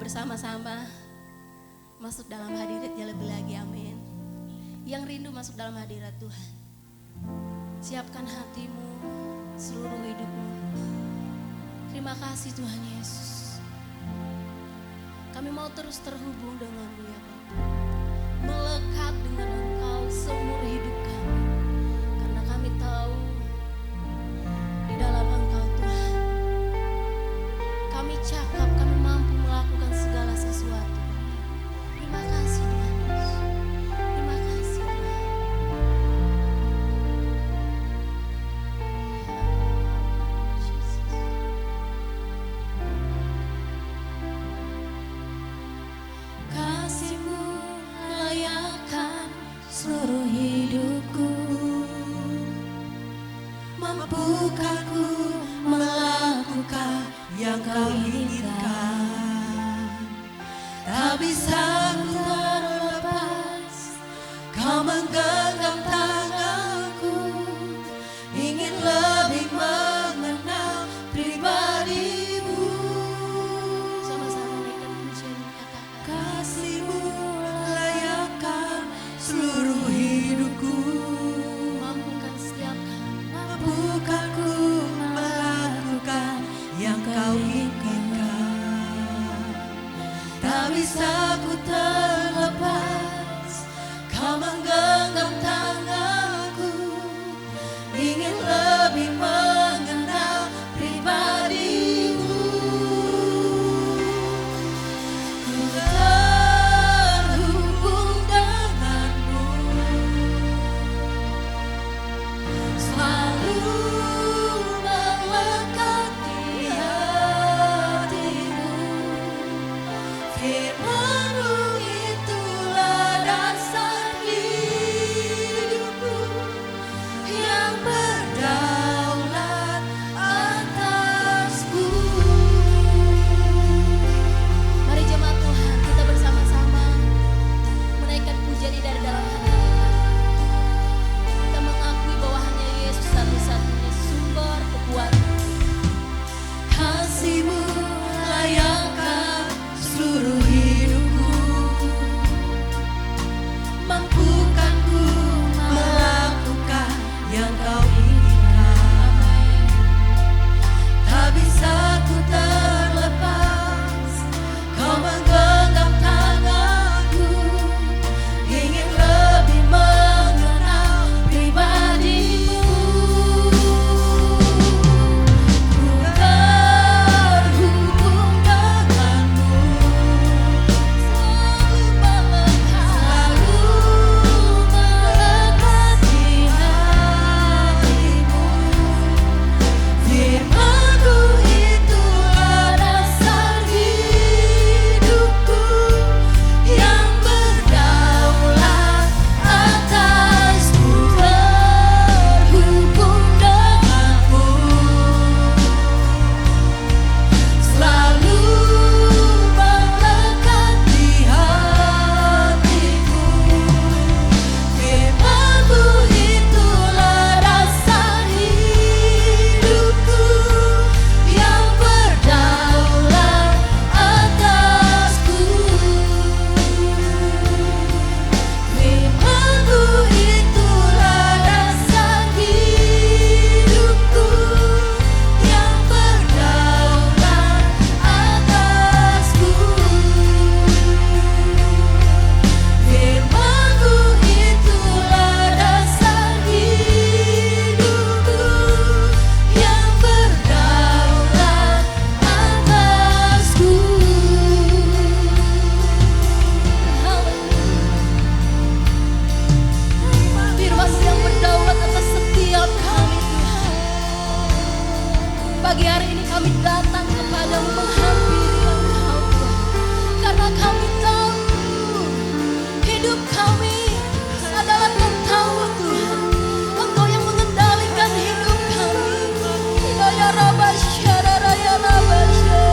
bersama-sama masuk dalam hadirat-Nya lebih lagi, amin. Yang rindu masuk dalam hadirat Tuhan, siapkan hatimu, seluruh hidupmu. Terima kasih Tuhan Yesus. Kami mau terus terhubung dengan-Mu ya Bapa, melekat dengan Engkau seumur hidup kami, karena kami tahu di dalam Engkau Tuhan kami cakap, kami mampu melakukan segala sesuatu. Terima kasih Tuhan Yesus. Terima kasih Tuhan. Kasih-Mu layakkan seluruh hidupku, mampukah ku melakukan yang Kau inginkan. Tak bisa ku terlepas, Kau menggenggam tanganku, ingin lebih mengenal pribadi-Mu. Sama-sama naikkan pujian, katakan kasih-Mu layakkan seluruh hidupku, mampukan setiap kali, mampukah ku melakukan yang Kau inginkan. Tak bisa ku terlepas, Kau menggenggam tanganku, ingin lebih mengenal pribadi-Mu. Ku terhubung dengan-Mu, selalu melekat di hati-Mu. Firman-Mu itulah dasar hidupku, yang berdaulat atasku. Mari jemaat Tuhan, kita bersama-sama menaikkan pujian ini dari dalam hati kita. Kita mengakui bahwa hanya Yesus satu-satunya sumber kekuatan. Kasih-Mu layakkan seluruh hidupku, mampukan ku melakukan yang Kau inginkan. Tak bisa ku terlepas, Kau menggenggam tanganku, ingin lebih mengenal pribadi-Mu. Ku terhubung dengan-Mu, selalu melekat di hati-Mu. Firman-Mu itulah dasar hidupku, yang berdaulat atasku. Terhubung dengan-Mu, selalu melekat di hatiku. Firman-Mu itulah dasar hidupku, yang berdaulat atasku. Firman-Mu itulah dasar hidupku, yang berdaulat atasku. Firman-Mu itulah dasar hidupku, yang berdaulat atasku. Firman-Mu yang berdaulat atas setiap kami Tuhan. Pagi hari ini kami datang kepadamu menghampiri Engkau Tuhan, karena kami tahu hidup kami adalah Engkau Tuhan. Engkau yang mengendalikan hidup kami. Ya Rabbasya, ya Rabbasya.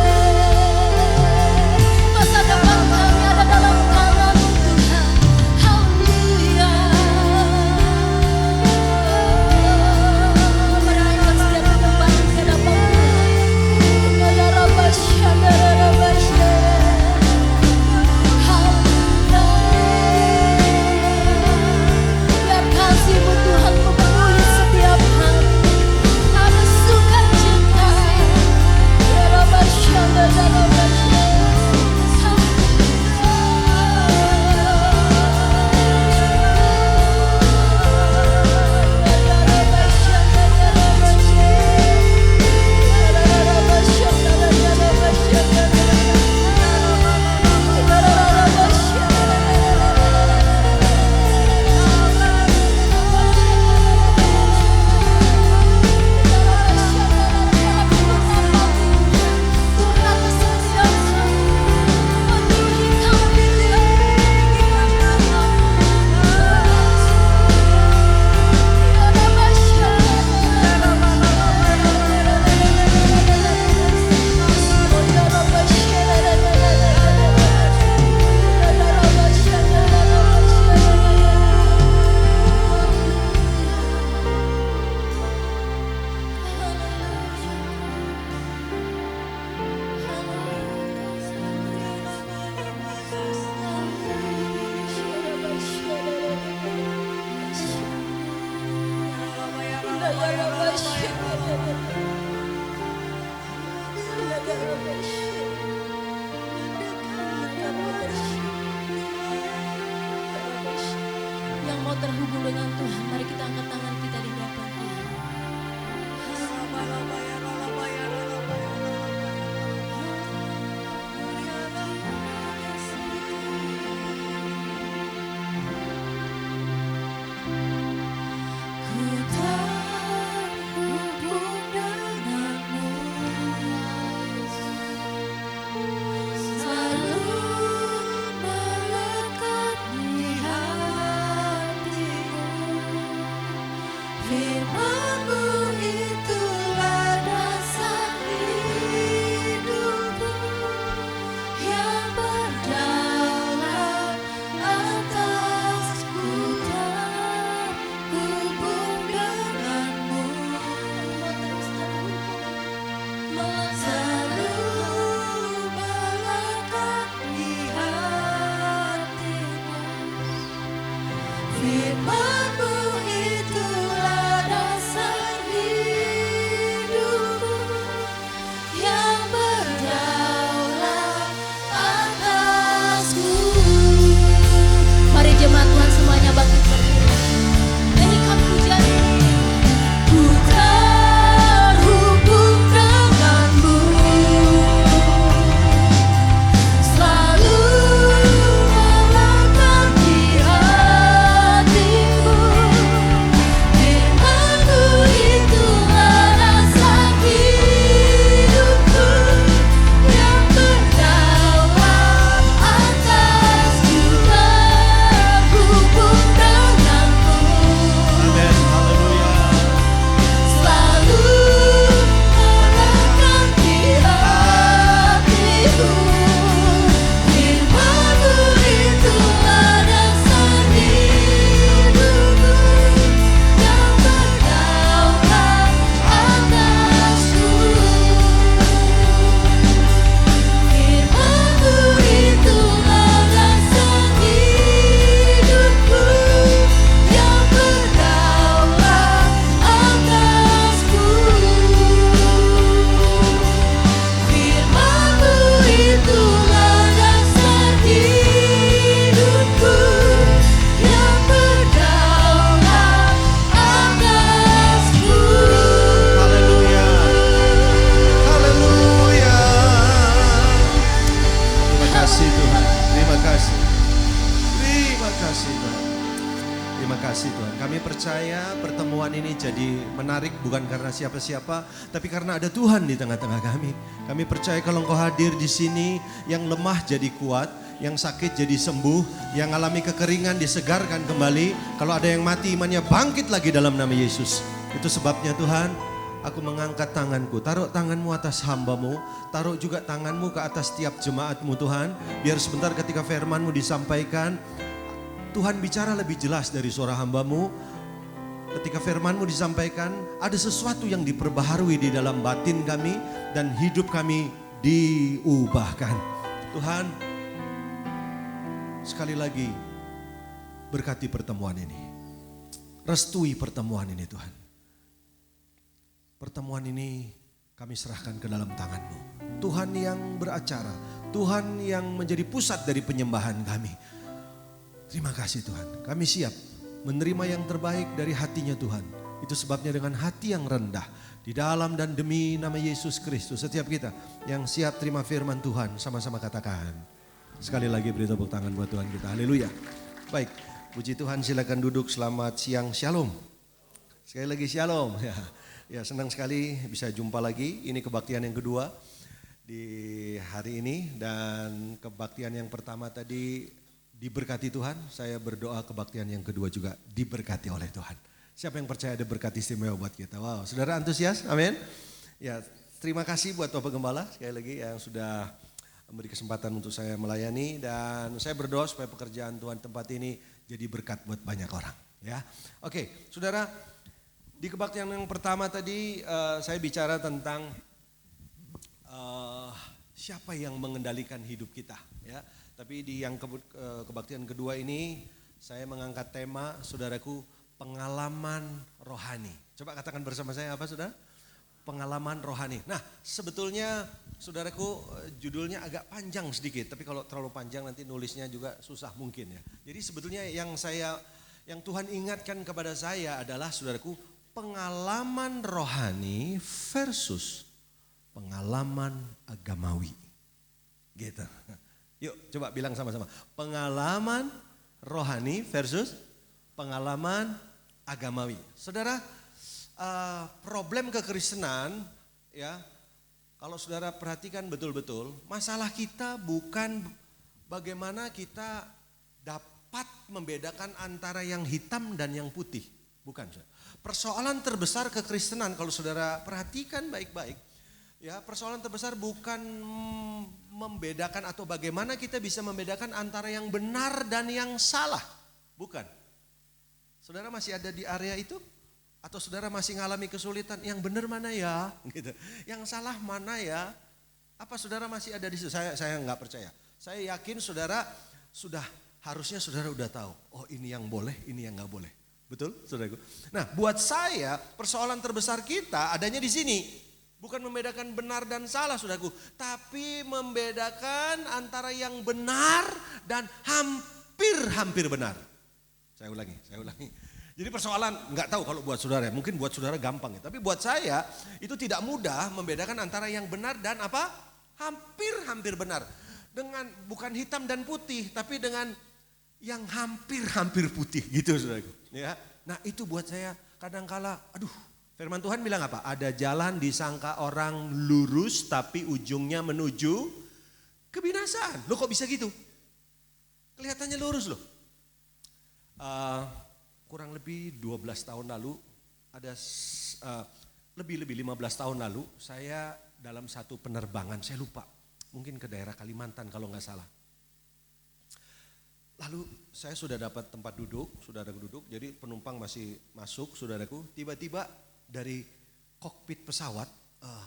Masa depan kami ada dalam tangan-Mu Tuhan. Haleluya. Mari naikkan setiap tempat di hadapan Tuhan. Ya Rabbasya, ya Rabbasya. kasih. Terima kasih Tuhan. Terima kasih Tuhan. Kami percaya pertemuan ini jadi menarik bukan karena siapa-siapa, tapi karena ada Tuhan di tengah-tengah kami. Kami percaya kalau Engkau hadir di sini, yang lemah jadi kuat, yang sakit jadi sembuh, yang alami kekeringan disegarkan kembali. Kalau ada yang mati imannya bangkit lagi dalam nama Yesus. Itu sebabnya Tuhan, aku mengangkat tanganku, taruh tanganmu atas hambamu, taruh juga tanganmu ke atas tiap jemaatmu Tuhan. Biar sebentar ketika firmanmu disampaikan, Tuhan bicara lebih jelas dari suara hambamu. Ketika firmanmu disampaikan, ada sesuatu yang diperbaharui di dalam batin kami dan hidup kami diubahkan. Tuhan, sekali lagi berkati pertemuan ini. Restui pertemuan ini Tuhan. Pertemuan ini kami serahkan ke dalam tangan-Mu. Tuhan yang beracara, Tuhan yang menjadi pusat dari penyembahan kami. Terima kasih Tuhan, kami siap menerima yang terbaik dari hatinya Tuhan. Itu sebabnya dengan hati yang rendah, di dalam dan demi nama Yesus Kristus, setiap kita yang siap terima firman Tuhan, sama-sama katakan. Sekali lagi beri tepuk tangan buat Tuhan kita, haleluya. Baik, puji Tuhan, silakan duduk, selamat siang, shalom. Sekali lagi shalom. Ya, senang sekali bisa jumpa lagi, ini kebaktian yang kedua di hari ini. Dan kebaktian yang pertama tadi diberkati Tuhan, saya berdoa kebaktian yang kedua juga diberkati oleh Tuhan. Siapa yang percaya ada berkat istimewa buat kita? Wow, saudara antusias? Amin. Ya, terima kasih buat Bapak Gembala sekali lagi yang sudah memberi kesempatan untuk saya melayani. Dan saya berdoa supaya pekerjaan Tuhan tempat ini jadi berkat buat banyak orang. Ya, oke, saudara, di kebaktian yang pertama tadi saya bicara tentang siapa yang mengendalikan hidup kita. Ya. Tapi di yang kebaktian kedua ini saya mengangkat tema, saudaraku, pengalaman rohani. Coba katakan bersama saya apa saudara? Pengalaman rohani. Nah sebetulnya saudaraku judulnya agak panjang sedikit. Tapi kalau terlalu panjang nanti nulisnya juga susah mungkin ya. Jadi sebetulnya yang Tuhan ingatkan kepada saya adalah saudaraku, pengalaman rohani versus pengalaman agamawi. Gitu. Yuk coba bilang sama-sama, pengalaman rohani versus pengalaman agamawi. Saudara, problem kekristenan ya, kalau saudara perhatikan betul-betul, masalah kita bukan bagaimana kita dapat membedakan antara yang hitam dan yang putih. Bukan. Persoalan terbesar kekristenan kalau saudara perhatikan baik-baik, ya, persoalan terbesar bukan membedakan atau bagaimana kita bisa membedakan antara yang benar dan yang salah. Bukan. Saudara masih ada di area itu? Atau saudara masih ngalami kesulitan? Yang benar mana ya? Gitu. Yang salah mana ya? Apa saudara masih ada di situ? Saya nggak percaya. Saya yakin saudara harusnya saudara udah tahu. Oh ini yang boleh, ini yang nggak boleh. Betul, saudaraku? Nah, buat saya persoalan terbesar kita adanya di sini. Bukan membedakan benar dan salah saudaraku, tapi membedakan antara yang benar dan hampir benar. Saya ulangi. Jadi persoalan nggak tahu kalau buat saudara, mungkin buat saudara gampang ya. Tapi buat saya itu tidak mudah membedakan antara yang benar dan apa? Hampir benar. Dengan bukan hitam dan putih, tapi dengan yang hampir putih gitu saudaraku. Ya, nah itu buat saya kadangkala, firman Tuhan bilang apa? Ada jalan disangka orang lurus tapi ujungnya menuju kebinasaan. Loh kok bisa gitu? Kelihatannya lurus loh. Kurang lebih 12 tahun lalu, lebih 15 tahun lalu, saya dalam satu penerbangan, saya lupa, mungkin ke daerah Kalimantan kalau nggak salah. Lalu saya sudah dapat tempat duduk, jadi penumpang masih masuk, saudaraku. Tiba-tiba dari kokpit pesawat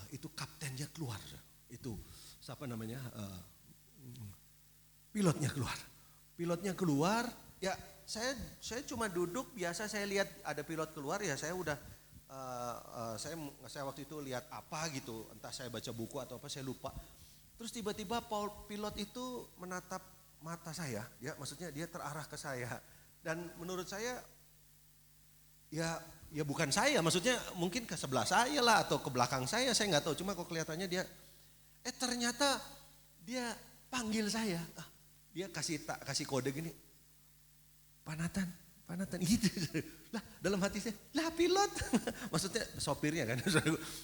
itu kaptennya keluar, itu siapa namanya, pilotnya keluar, ya saya cuma duduk biasa, saya lihat ada pilot keluar ya saya udah saya waktu itu lihat apa gitu, entah saya baca buku atau apa saya lupa. Terus tiba-tiba pilot itu menatap mata saya, ya maksudnya dia terarah ke saya dan menurut saya ya bukan saya, maksudnya mungkin ke sebelah saya lah atau ke belakang saya nggak tahu. Cuma kok kelihatannya dia, ternyata dia panggil saya. Dia kasih kode gini, Pak Nathan gitu. Lah dalam hati saya, lah pilot. Maksudnya sopirnya kan.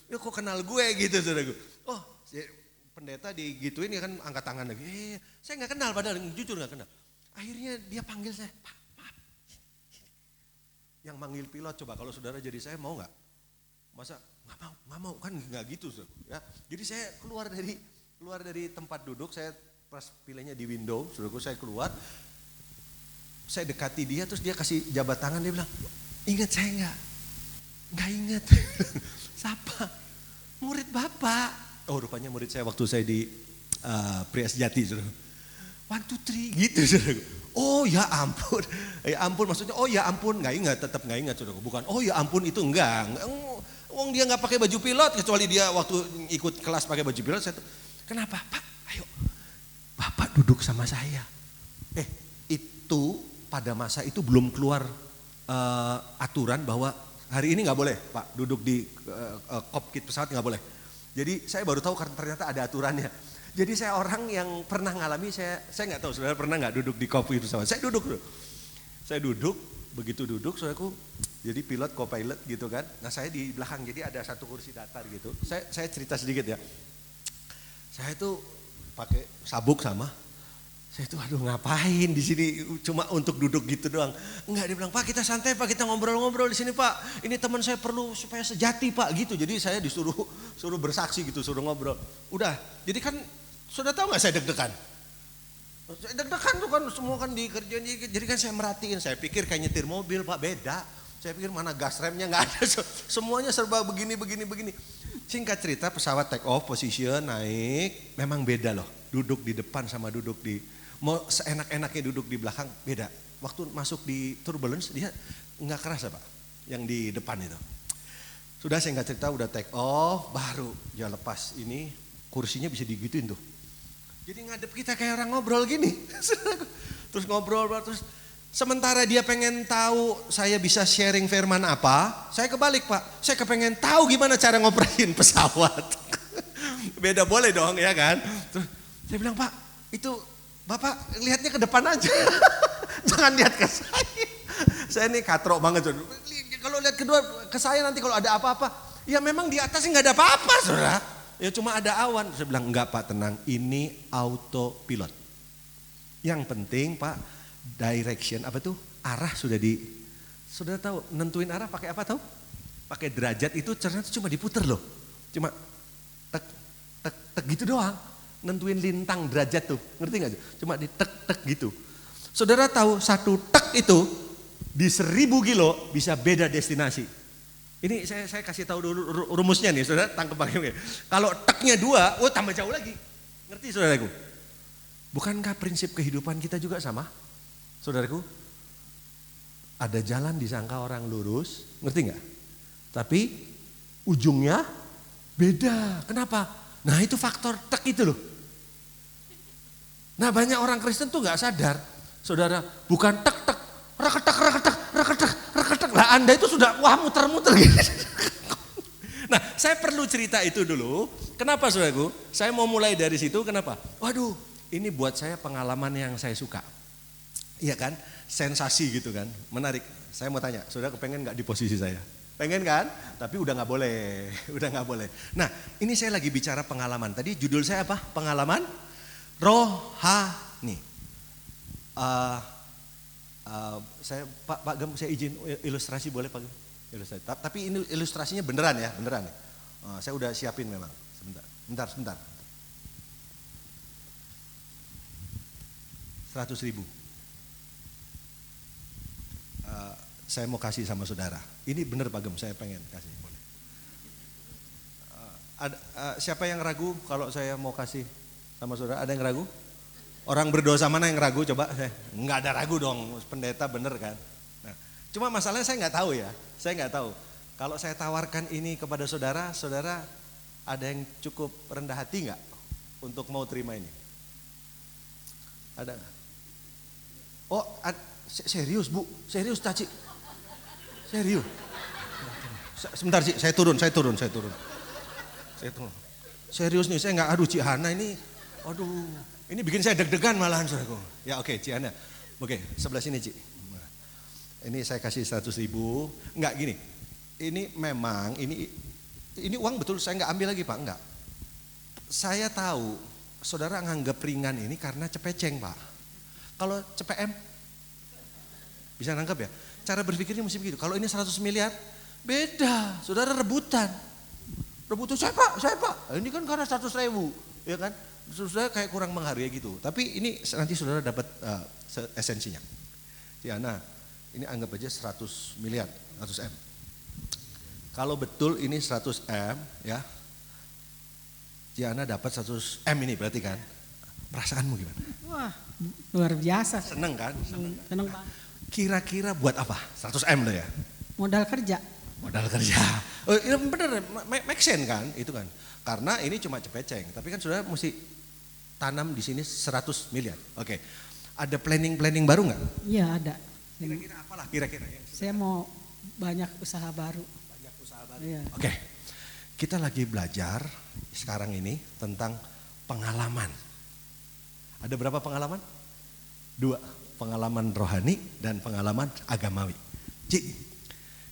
Ya kok kenal gue gitu saudaraku. Oh pendeta digituin ya kan angkat tangan lagi. Saya gak kenal padahal jujur gak kenal. Akhirnya dia panggil saya, Pak. Yang manggil pilot coba kalau saudara jadi saya mau gak? Masa nggak mau kan nggak gitu ya. Jadi saya keluar dari tempat duduk, saya pas pilihnya di window, saudaraku saya keluar, saya dekati dia terus dia kasih jabat tangan, dia bilang, ingat saya nggak ingat. Siapa? Murid Bapak. Oh rupanya murid saya waktu saya di Prias Jati, saudara. 1, 2, 3 gitu saudara. Oh ya ampun maksudnya oh ya ampun tetap nggak ingat saudara. Bukan oh ya ampun itu enggak. Wong dia nggak pakai baju pilot kecuali dia waktu ikut kelas pakai baju pilot. Kenapa Pak? Ayo Bapak duduk sama saya. Itu pada masa itu belum keluar aturan bahwa hari ini nggak boleh Pak duduk di kokpit pesawat nggak boleh. Jadi saya baru tahu karena ternyata ada aturannya. Jadi saya orang yang pernah ngalami, saya nggak tahu saudara pernah nggak duduk di kokpit pesawat. Saya duduk, begitu duduk saudaraku, jadi pilot, co-pilot gitu kan. Nah saya di belakang, jadi ada satu kursi datar gitu. Saya cerita sedikit ya. Saya itu pakai sabuk sama, saya itu aduh ngapain di sini cuma untuk duduk gitu doang. Enggak, dia bilang Pak kita santai Pak, kita ngobrol-ngobrol di sini Pak. Ini teman saya perlu supaya sejati Pak gitu. Jadi saya suruh bersaksi gitu, suruh ngobrol. Udah, jadi kan sudah tahu nggak saya deg-degan? Saya deg-degan tuh kan semua kan dikerjain, jadi kan saya merhatiin, saya pikir kayak nyetir mobil Pak beda. Saya pikir mana gas remnya nggak ada, semuanya serba begini. Singkat cerita pesawat take off, position, naik, memang beda loh. Duduk di depan sama duduk di, mau seenak-enaknya duduk di belakang beda. Waktu masuk di turbulence dia nggak kerasa Pak, yang di depan itu. Sudah saya nggak cerita udah take off, baru dia lepas ini kursinya bisa digituin tuh. Jadi ngadep kita kayak orang ngobrol gini. Terus ngobrol, terus sementara dia pengen tahu saya bisa sharing firman apa, saya kebalik Pak. Saya kepengen tahu gimana cara ngoperain pesawat. Beda boleh dong ya kan. Terus saya bilang Pak, itu Bapak lihatnya ke depan aja. Jangan lihat ke saya. Saya ini katrok banget. Kalau lihat ke saya nanti kalau ada apa-apa, ya memang di atasnya nggak ada apa-apa saudara. Ya cuma ada awan. Saya bilang enggak Pak tenang, ini autopilot. Yang penting Pak direction apa tuh arah sudah sudah tahu nentuin arah pakai apa tahu? Pakai derajat itu ternyata cuma diputer loh. Cuma tek gitu doang. Nentuin lintang derajat tuh. Ngerti gak? Cuma di tek gitu. Saudara tahu satu tek itu di 1000 kilo bisa beda destinasi. Ini saya kasih tahu dulu rumusnya nih, saudara tangkap pakai. Kalau teknya 2, oh tambah jauh lagi. Ngerti saudaraku? Bukankah prinsip kehidupan kita juga sama? Saudaraku, ada jalan disangka orang lurus, ngerti nggak? Tapi ujungnya beda. Kenapa? Nah itu faktor tek itu loh. Nah banyak orang Kristen tuh nggak sadar, saudara, bukan tek reketek. Lah Anda itu sudah wah muter gitu. Nah saya perlu cerita itu dulu. Kenapa saudaraku? Saya mau mulai dari situ. Kenapa? Waduh, ini buat saya pengalaman yang saya suka. Iya kan? Sensasi gitu kan? Menarik. Saya mau tanya, saudara kepengen nggak di posisi saya? Pengen kan? Tapi udah nggak boleh. Nah ini saya lagi bicara pengalaman. Tadi judul saya apa? Pengalaman rohani. Saya Pak Gem saya izin ilustrasi boleh Pak Gem? Ilustrasi. Tapi ini ilustrasinya beneran ya. Saya udah siapin memang. Sebentar. 100.000. Saya mau kasih sama saudara. Ini bener Pak Gem, saya pengen kasih. Boleh. Siapa yang ragu kalau saya mau kasih sama saudara? Ada yang ragu? Orang berdosa mana yang ragu coba? Nggak ada ragu dong, pendeta bener kan. Nah, cuma masalahnya saya nggak tahu ya. Saya nggak tahu. Kalau saya tawarkan ini kepada saudara, saudara ada yang cukup rendah hati nggak untuk mau terima ini? Ada nggak? Oh, serius Bu, serius Caci, serius. Sebentar Ci, saya turun. Serius nih, saya nggak aduh Ci Hana ini, aduh. Ini bikin saya deg-degan malahan saudaraku. Ya oke, Ci Ana. Oke, sebelah sini Ci. Ini saya kasih 100.000. Enggak gini. Ini memang ini uang betul saya enggak ambil lagi Pak, enggak. Saya tahu saudara nganggap ringan ini karena cepeceng Pak. Kalau CPM bisa nangkap ya. Cara berpikirnya mesti begitu. Kalau ini 100 miliar beda. Saudara rebutan. Rebutan saya Pak. Ini kan karena 100.000, ya kan? Saudara kayak kurang menghargai gitu. Tapi ini nanti saudara dapat esensinya. Ciana, ini anggap aja 100 miliar, 100 M. Kalau betul ini 100 M, ya. Ciana dapat 100 M ini berarti kan? Perasaanmu gimana? Wah, luar biasa. Seneng kan? Seneng banget. Kira-kira buat apa? 100 M lah ya. Modal kerja. Modal kerja. Oh, ya bener, make sense kan? Itu kan. Karena ini cuma cepeceng, tapi kan saudara mesti tanam di sini 100 miliar. Oke. Ada planning baru nggak? Iya ada. Kira-kira apalah kira-kira ya? Saya mau banyak usaha baru. Banyak usaha baru. Iya. Oke. Kita lagi belajar sekarang ini tentang pengalaman. Ada berapa pengalaman? 2. Pengalaman rohani dan pengalaman agamawi. Ci,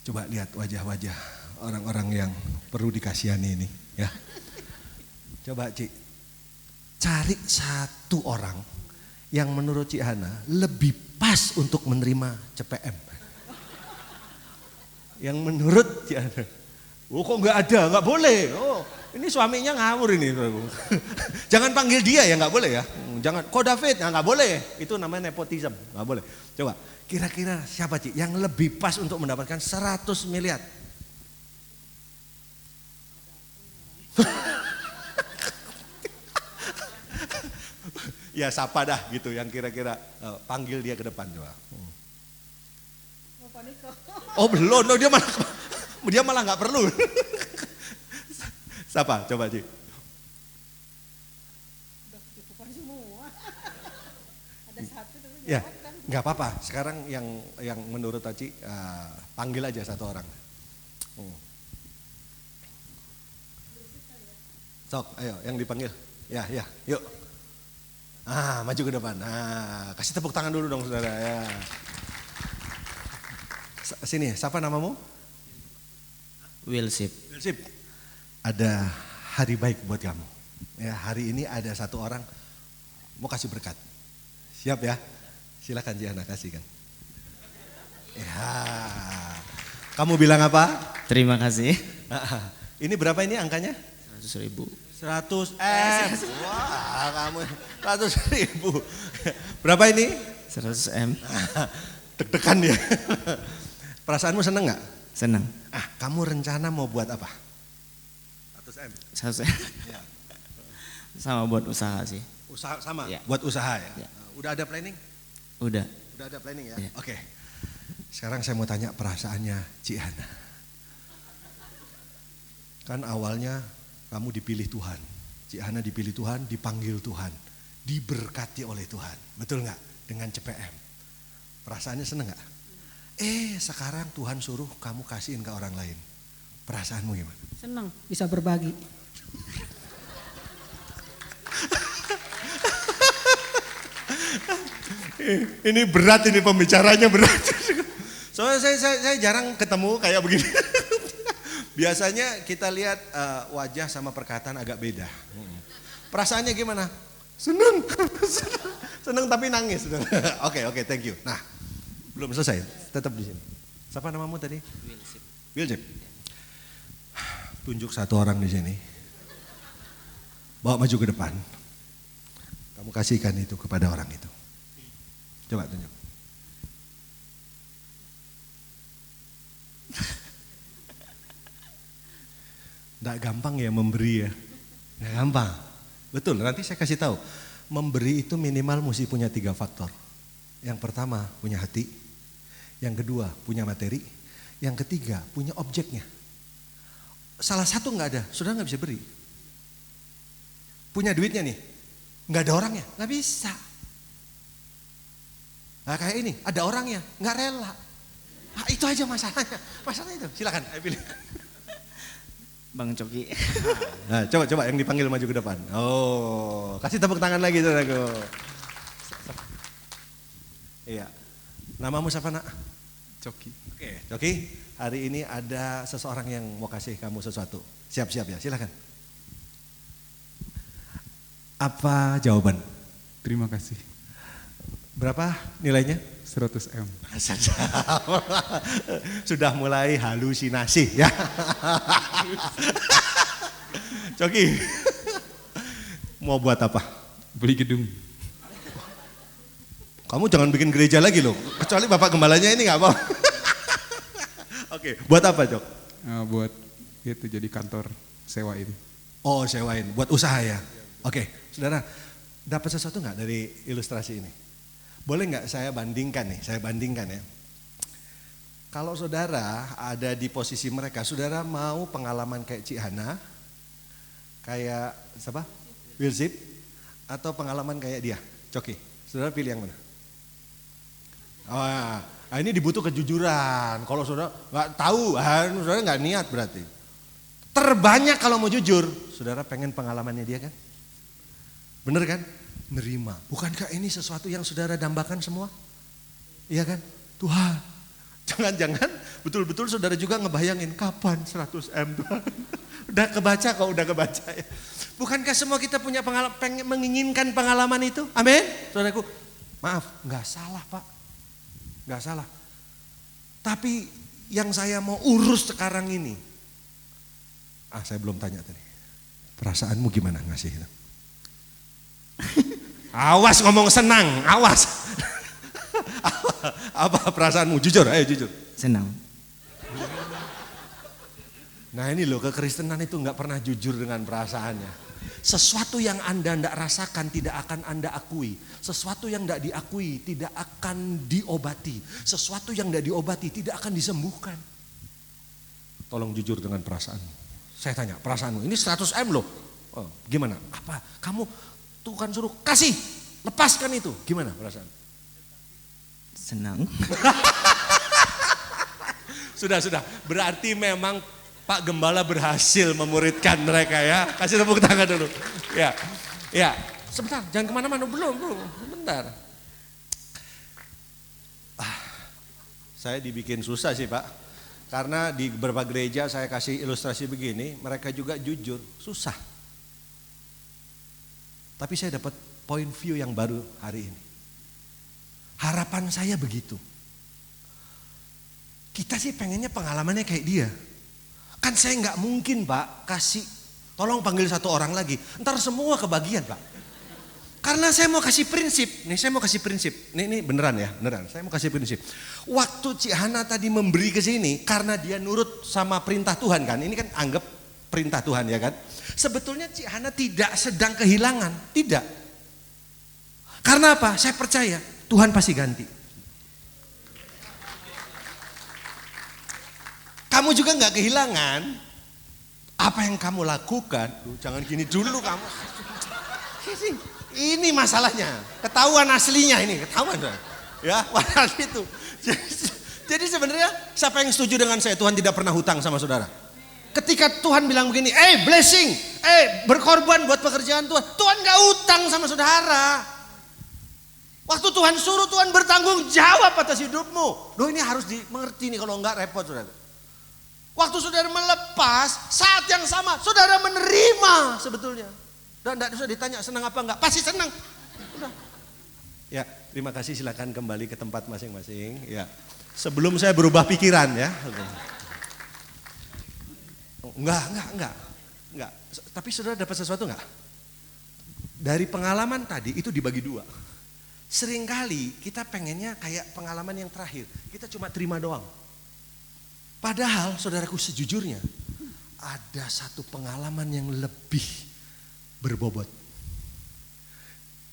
coba lihat wajah-wajah orang-orang yang perlu dikasihani ini, ya. Coba Ci, cari satu orang yang menurut Ci Hana lebih pas untuk menerima CPM. Yang menurut Ci Hana, oh kok nggak ada, nggak boleh. Oh ini suaminya ngawur ini. Jangan panggil dia ya, nggak boleh ya. Jangan, kok David, nggak boleh. Itu namanya nepotism, nggak boleh. Coba, kira-kira siapa Ci yang lebih pas untuk mendapatkan 100 miliar? Ya siapa dah gitu yang kira-kira panggil dia ke depan coba. Oh belum, no, dia malah nggak perlu. Siapa? Coba Ci. Ya, nggak apa-apa. Sekarang yang menurut Aci panggil aja satu orang. Sok, ayo yang dipanggil. Ya, yuk. Maju ke depan. Kasih tepuk tangan dulu dong saudara. Ya. Sini, siapa namamu? Wilsip. Wilsip. Ada hari baik buat kamu. Ya, hari ini ada satu orang mau kasih berkat. Siap ya? Silakan Jiana kasihkan. Ya. Kamu bilang apa? Terima kasih. Ini berapa ini angkanya? 100.000. 100 M. Wah, kamu 100.000. Berapa ini? 100 M. Deg-degan ya. Perasaanmu seneng nggak? Senang. Kamu rencana mau buat apa? 100 M. 100 M. Ya. Sama buat usaha sih. Usaha sama, Ya. buat usaha ya. Ya. Udah ada planning? Udah. Udah ada planning ya? Ya. Oke. Sekarang saya mau tanya perasaannya Ci Hana. Kan awalnya kamu dipilih Tuhan. Ci Hana dipilih Tuhan, dipanggil Tuhan. Diberkati oleh Tuhan. Betul nggak? Dengan CPM. Perasaannya seneng nggak? Sekarang Tuhan suruh kamu kasihin ke orang lain. Perasaanmu gimana? Senang bisa berbagi. Ini berat, ini pembicaranya berat. Soalnya saya jarang ketemu kayak begini. Biasanya kita lihat wajah sama perkataan agak beda. Perasaannya gimana? Seneng. Seneng tapi nangis. Oke, thank you. Nah, belum selesai, tetap di sini. Siapa namamu tadi? Wilsip. Wilsip. Tunjuk satu orang di sini. Bawa maju ke depan. Kamu kasihkan itu kepada orang itu. Coba tunjuk. Nggak gampang ya memberi ya. Nggak gampang. Betul, nanti saya kasih tahu. Memberi itu minimal mesti punya 3 faktor. Yang pertama punya hati. Yang kedua punya materi. Yang ketiga punya objeknya. Salah satu nggak ada, saudara nggak bisa beri. Punya duitnya nih, nggak ada orangnya, nggak bisa. Nah kayak ini, ada orangnya, nggak rela. Itu aja masalahnya. Masalah itu, silakan, ayo pilih. Bang Coki. Nah, coba yang dipanggil maju ke depan. Oh, kasih tepuk tangan lagi saudaraku. Iya. Namamu siapa, Nak? Coki. Oke, Coki. Hari ini ada seseorang yang mau kasih kamu sesuatu. Siap-siap ya, silakan. Apa jawaban? Terima kasih. Berapa nilainya? 100 M. Sudah mulai halusinasi ya. Coki, mau buat apa? Beli gedung. Kamu jangan bikin gereja lagi loh, kecuali Bapak Gembalanya ini nggak mau. Oke, buat apa, Cok? Buat itu jadi kantor sewa ini. Oh, sewain, buat usaha ya. Oke, saudara, dapat sesuatu nggak dari ilustrasi ini? Boleh nggak saya bandingkan nih, ya. Kalau saudara ada di posisi mereka, saudara mau pengalaman kayak Cik Hana, kayak siapa? Will Zip, atau pengalaman kayak dia, Coki? Saudara pilih yang mana? Oh, nah ini dibutuh kejujuran. Kalau saudara nggak tahu, saudara nggak niat berarti. Terbanyak kalau mau jujur, saudara pengen pengalamannya dia kan? Bener kan? Nerima. Bukankah ini sesuatu yang saudara dambakan semua? Iya kan? Tuhan, jangan-jangan betul-betul saudara juga ngebayangin kapan 100 M Tuhan. Udah kebaca kok, udah kebaca ya. Bukankah semua kita punya pengalaman, menginginkan pengalaman itu? Amin? Saudaraku, maaf, nggak salah Pak. Nggak salah. Tapi yang saya mau urus sekarang ini, saya belum tanya tadi. Perasaanmu gimana ngasih itu? Awas ngomong senang, awas. Apa perasaanmu? Jujur, ayo jujur. Senang. Nah ini loh, kekristenan itu nggak pernah jujur dengan perasaannya. Sesuatu yang Anda tidak rasakan tidak akan Anda akui. Sesuatu yang tidak diakui tidak akan diobati. Sesuatu yang tidak diobati tidak akan disembuhkan. Tolong jujur dengan perasaanmu. Saya tanya, perasaanmu ini 100 M loh. Oh, gimana? Apa? Kamu Tuhan suruh kasih, lepaskan itu. Gimana perasaan? Senang. Sudah. Berarti memang Pak Gembala berhasil memuridkan mereka ya. Kasih tepuk tangan dulu. Ya. Sebentar, jangan kemana-mana. Belum. Sebentar. Saya dibikin susah sih Pak. Karena di beberapa gereja saya kasih ilustrasi begini, mereka juga jujur. Susah. Tapi saya dapat point view yang baru hari ini. Harapan saya begitu. Kita sih pengennya pengalamannya kayak dia. Kan saya nggak mungkin Pak kasih, tolong panggil satu orang lagi. Ntar semua kebagian Pak. Karena saya mau kasih prinsip. Ini beneran ya, beneran. Saya mau kasih prinsip. Waktu Cik Hana tadi memberi ke sini, karena dia nurut sama perintah Tuhan kan. Ini kan anggap perintah Tuhan ya kan. Sebetulnya Cik Hana tidak sedang kehilangan, tidak. Karena apa? Saya percaya Tuhan pasti ganti. Kamu juga nggak kehilangan apa yang kamu lakukan. Jangan gini dulu kamu. Ini masalahnya, ketahuan aslinya ini, ketahuan ya, padahal itu. Jadi sebenarnya siapa yang setuju dengan saya Tuhan tidak pernah hutang sama saudara? Ketika Tuhan bilang begini, blessing, berkorban buat pekerjaan Tuhan. Tuhan gak utang sama saudara. Waktu Tuhan suruh, Tuhan bertanggung jawab atas hidupmu. Loh ini harus dimengerti nih, kalau enggak repot saudara. Waktu saudara melepas, saat yang sama saudara menerima sebetulnya. Dan tidak usah ditanya senang apa enggak, pasti senang. Udah. Ya, terima kasih, silakan kembali ke tempat masing-masing. Ya, sebelum saya berubah pikiran ya. Enggak. Tapi saudara dapat sesuatu enggak? Dari pengalaman tadi itu dibagi dua. Seringkali kita pengennya kayak pengalaman yang terakhir. Kita cuma terima doang. Padahal saudaraku sejujurnya ada satu pengalaman yang lebih berbobot.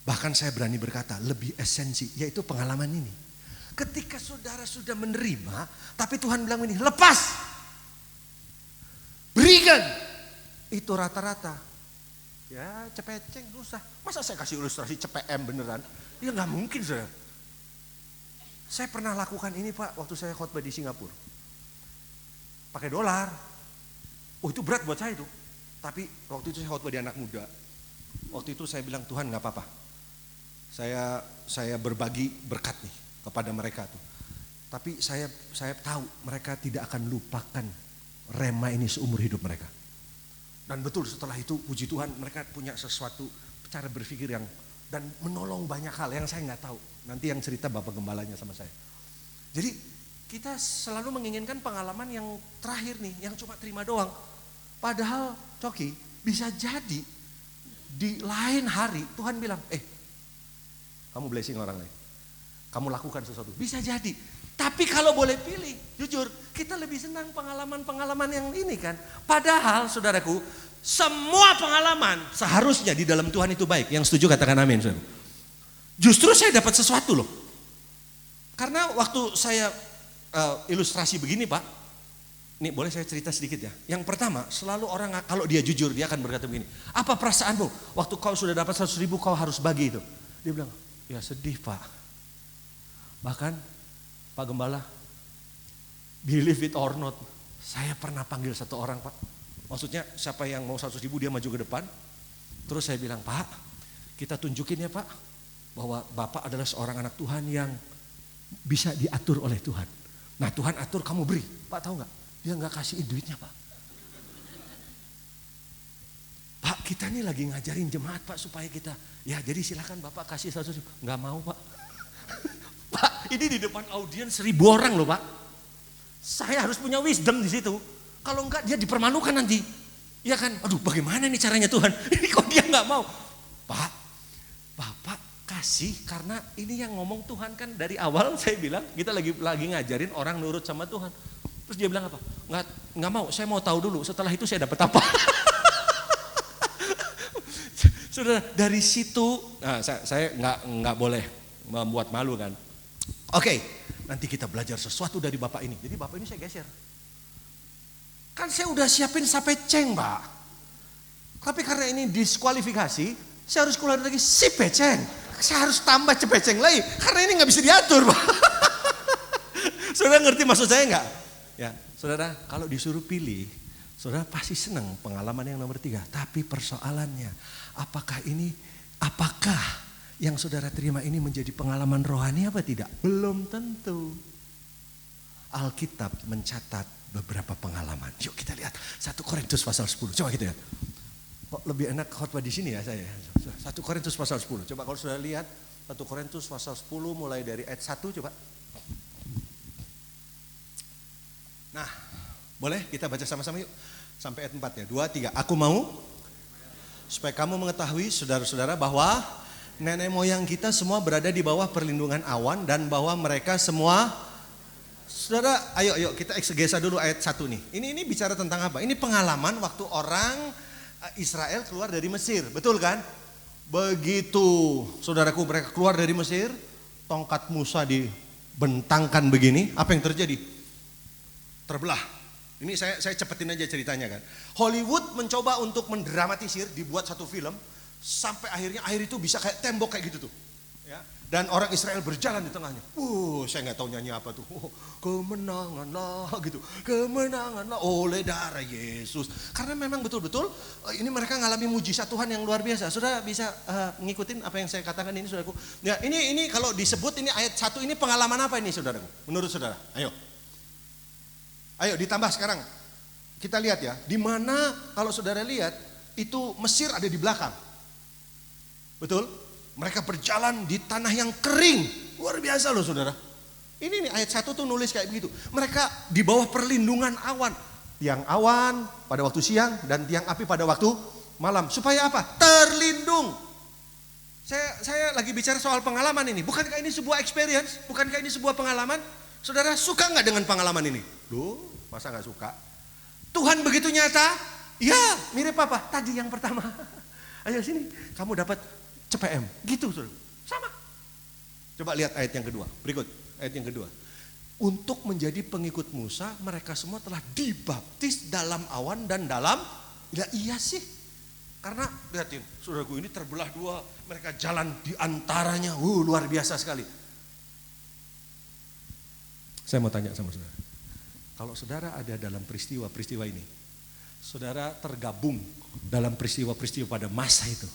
Bahkan saya berani berkata lebih esensi, yaitu pengalaman ini. Ketika saudara sudah menerima, tapi Tuhan bilang ini, lepas. Berikan. Itu rata-rata. Ya cepeceng susah. Masa saya kasih ilustrasi CPM beneran? Ya gak mungkin saudara. Saya pernah lakukan ini Pak waktu saya khotbah di Singapura. Pakai dolar. Oh itu berat buat saya itu. Tapi waktu itu saya khotbah di anak muda. Waktu itu saya bilang, Tuhan nggak apa-apa. Saya berbagi berkat nih kepada mereka tuh. Tapi saya tahu mereka tidak akan lupakan Rema ini seumur hidup mereka. Dan betul setelah itu puji Tuhan mereka punya sesuatu cara berpikir yang dan menolong banyak hal yang saya nggak tahu. Nanti yang cerita Bapak Gembalanya sama saya. Jadi kita selalu menginginkan pengalaman yang terakhir nih, yang cuma terima doang. Padahal Coki bisa jadi di lain hari Tuhan bilang, kamu blessing orang lain. Kamu lakukan sesuatu. Bisa jadi. Tapi kalau boleh pilih, jujur, kita lebih senang pengalaman-pengalaman yang ini kan. Padahal saudaraku, semua pengalaman seharusnya di dalam Tuhan itu baik. Yang setuju katakan amin. Saudara. Justru saya dapat sesuatu loh. Karena waktu saya ilustrasi begini Pak, ini boleh saya cerita sedikit ya. Yang pertama, selalu orang kalau dia jujur, dia akan berkata begini, apa perasaanmu waktu kau sudah dapat 100.000 kau harus bagi itu? Dia bilang, ya sedih Pak. Bahkan Pak Gembala, believe it or not, saya pernah panggil satu orang Pak. Maksudnya siapa yang mau 100.000 dia maju ke depan. Terus saya bilang, Pak, kita tunjukin ya Pak, bahwa Bapak adalah seorang anak Tuhan yang bisa diatur oleh Tuhan. Nah Tuhan atur kamu beri. Pak tahu gak? Dia gak kasihin duitnya Pak. Pak kita nih lagi ngajarin jemaat Pak supaya kita, ya jadi silakan Bapak kasih 100.000. Gak mau Pak. Pak, ini di depan audiens 1.000 orang loh Pak. Saya harus punya wisdom di situ. Kalau enggak dia dipermalukan nanti. Iya kan? Aduh, bagaimana nih caranya Tuhan? Ini kok dia enggak mau? Pak, Bapak kasih karena ini yang ngomong Tuhan kan dari awal saya bilang kita lagi ngajarin orang nurut sama Tuhan. Terus dia bilang apa? Enggak mau, saya mau tahu dulu. Setelah itu saya dapat apa? Saudara, dari situ nah, saya enggak boleh membuat malu kan. Oke, nanti kita belajar sesuatu dari Bapak ini. Jadi Bapak ini saya geser. Kan saya udah siapin sampai ceng Pak. Tapi karena ini diskualifikasi, saya harus keluar lagi si peceng. Saya harus tambah cepeceng lagi. Karena ini gak bisa diatur Pak. Saudara ngerti maksud saya enggak? Ya, saudara kalau disuruh pilih, saudara pasti senang pengalaman yang nomor 3. Tapi persoalannya, apakah yang saudara terima ini menjadi pengalaman rohani apa tidak? Belum tentu. Alkitab mencatat beberapa pengalaman. Yuk kita lihat 1 Korintus pasal 10. Coba kita lihat. Kok lebih enak khotbah di sini ya saya. 1 Korintus pasal 10. Coba kalau sudah lihat 1 Korintus pasal 10 mulai dari ayat 1 coba. Nah, boleh kita baca sama-sama yuk. Sampai ayat 4 ya. 2, 3. Aku mau supaya kamu mengetahui saudara-saudara bahwa nenek moyang kita semua berada di bawah perlindungan awan dan bahwa mereka semua, saudara, ayo kita eksegesa dulu ayat 1 nih. Ini bicara tentang apa? Ini pengalaman waktu orang Israel keluar dari Mesir, betul kan? Begitu saudaraku mereka keluar dari Mesir, tongkat Musa dibentangkan begini, apa yang terjadi? Terbelah. Ini saya cepetin aja ceritanya kan. Hollywood mencoba untuk mendramatisir, dibuat satu film. Sampai akhirnya air itu bisa kayak tembok kayak gitu tuh, ya. Dan orang Israel berjalan di tengahnya. Saya nggak tahu nyanyi apa tuh. Kemenanganlah gitu, kemenanganlah oleh darah Yesus. Karena memang betul-betul ini mereka ngalami mujizat Tuhan yang luar biasa. Saudara bisa ngikutin apa yang saya katakan ini, saudaraku. Ya ini kalau disebut ini ayat 1 ini pengalaman apa ini, saudaraku? Menurut saudara, ayo ditambah sekarang. Kita lihat ya, di mana kalau saudara lihat itu Mesir ada di belakang. Betul? Mereka berjalan di tanah yang kering. Luar biasa loh saudara. Ini nih ayat 1 tuh nulis kayak begitu. Mereka di bawah perlindungan awan. Tiang awan pada waktu siang dan tiang api pada waktu malam. Supaya apa? Terlindung. Saya lagi bicara soal pengalaman ini. Bukankah ini sebuah experience? Bukankah ini sebuah pengalaman? Saudara suka gak dengan pengalaman ini? Loh, masa gak suka? Tuhan begitu nyata? Ya, mirip apa? Tadi yang pertama. Ayo sini, kamu dapat CPM, gitu saudara. Sama. Coba lihat ayat yang kedua, berikut ayat yang kedua. Untuk menjadi pengikut Musa, mereka semua telah dibaptis dalam awan dan dalam, ya iya sih. Karena lihatin, saudaraku ini terbelah dua, mereka jalan di antaranya, luar biasa sekali. Saya mau tanya sama saudara, kalau saudara ada dalam peristiwa ini, saudara tergabung dalam peristiwa-peristiwa pada masa itu.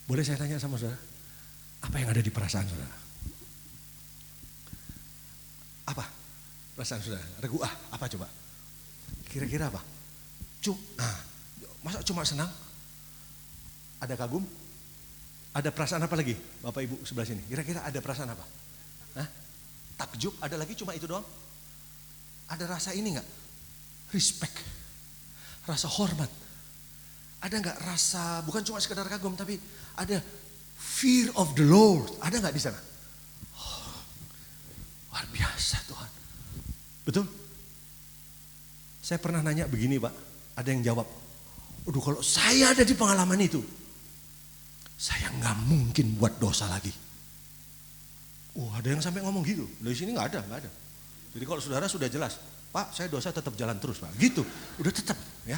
Boleh saya tanya sama saudara, apa yang ada di perasaan saudara? Apa perasaan saudara? Regu apa coba? Kira-kira apa? Masa cuma senang? Ada kagum? Ada perasaan apa lagi? Bapak Ibu sebelah sini, kira-kira ada perasaan apa? Hah? Takjub, ada lagi cuma itu doang? Ada rasa ini enggak? Respect, rasa hormat. Ada enggak rasa, bukan cuma sekedar kagum, tapi ada fear of the Lord. Ada enggak di sana? Oh, luar biasa Tuhan. Betul? Saya pernah nanya begini Pak, ada yang jawab, aduh kalau saya ada di pengalaman itu, saya nggak mungkin buat dosa lagi. Ada yang sampai ngomong gitu. Di sini nggak ada. Jadi kalau saudara sudah jelas, Pak, saya dosa tetap jalan terus, Pak. Gitu, udah tetap, ya.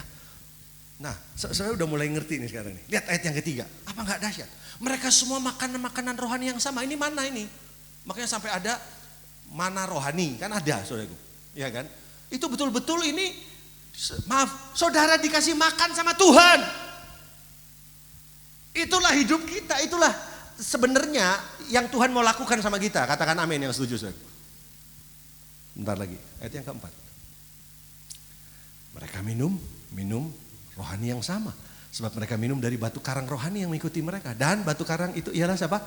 Nah, saya udah mulai ngerti nih sekarang nih. Lihat ayat yang ketiga. Apa nggak dahsyat? Mereka semua makan makanan rohani yang sama. Ini mana ini? Makanya sampai ada mana rohani, kan ada, saudaraku, ya kan? Itu betul-betul ini, maaf, saudara dikasih makan sama Tuhan. Itulah hidup kita, itulah sebenarnya yang Tuhan mau lakukan sama kita. Katakan amin yang setuju, saudara. Bentar lagi, ayat yang keempat. Mereka minum rohani yang sama. Sebab mereka minum dari batu karang rohani yang mengikuti mereka. Dan batu karang itu ialah siapa?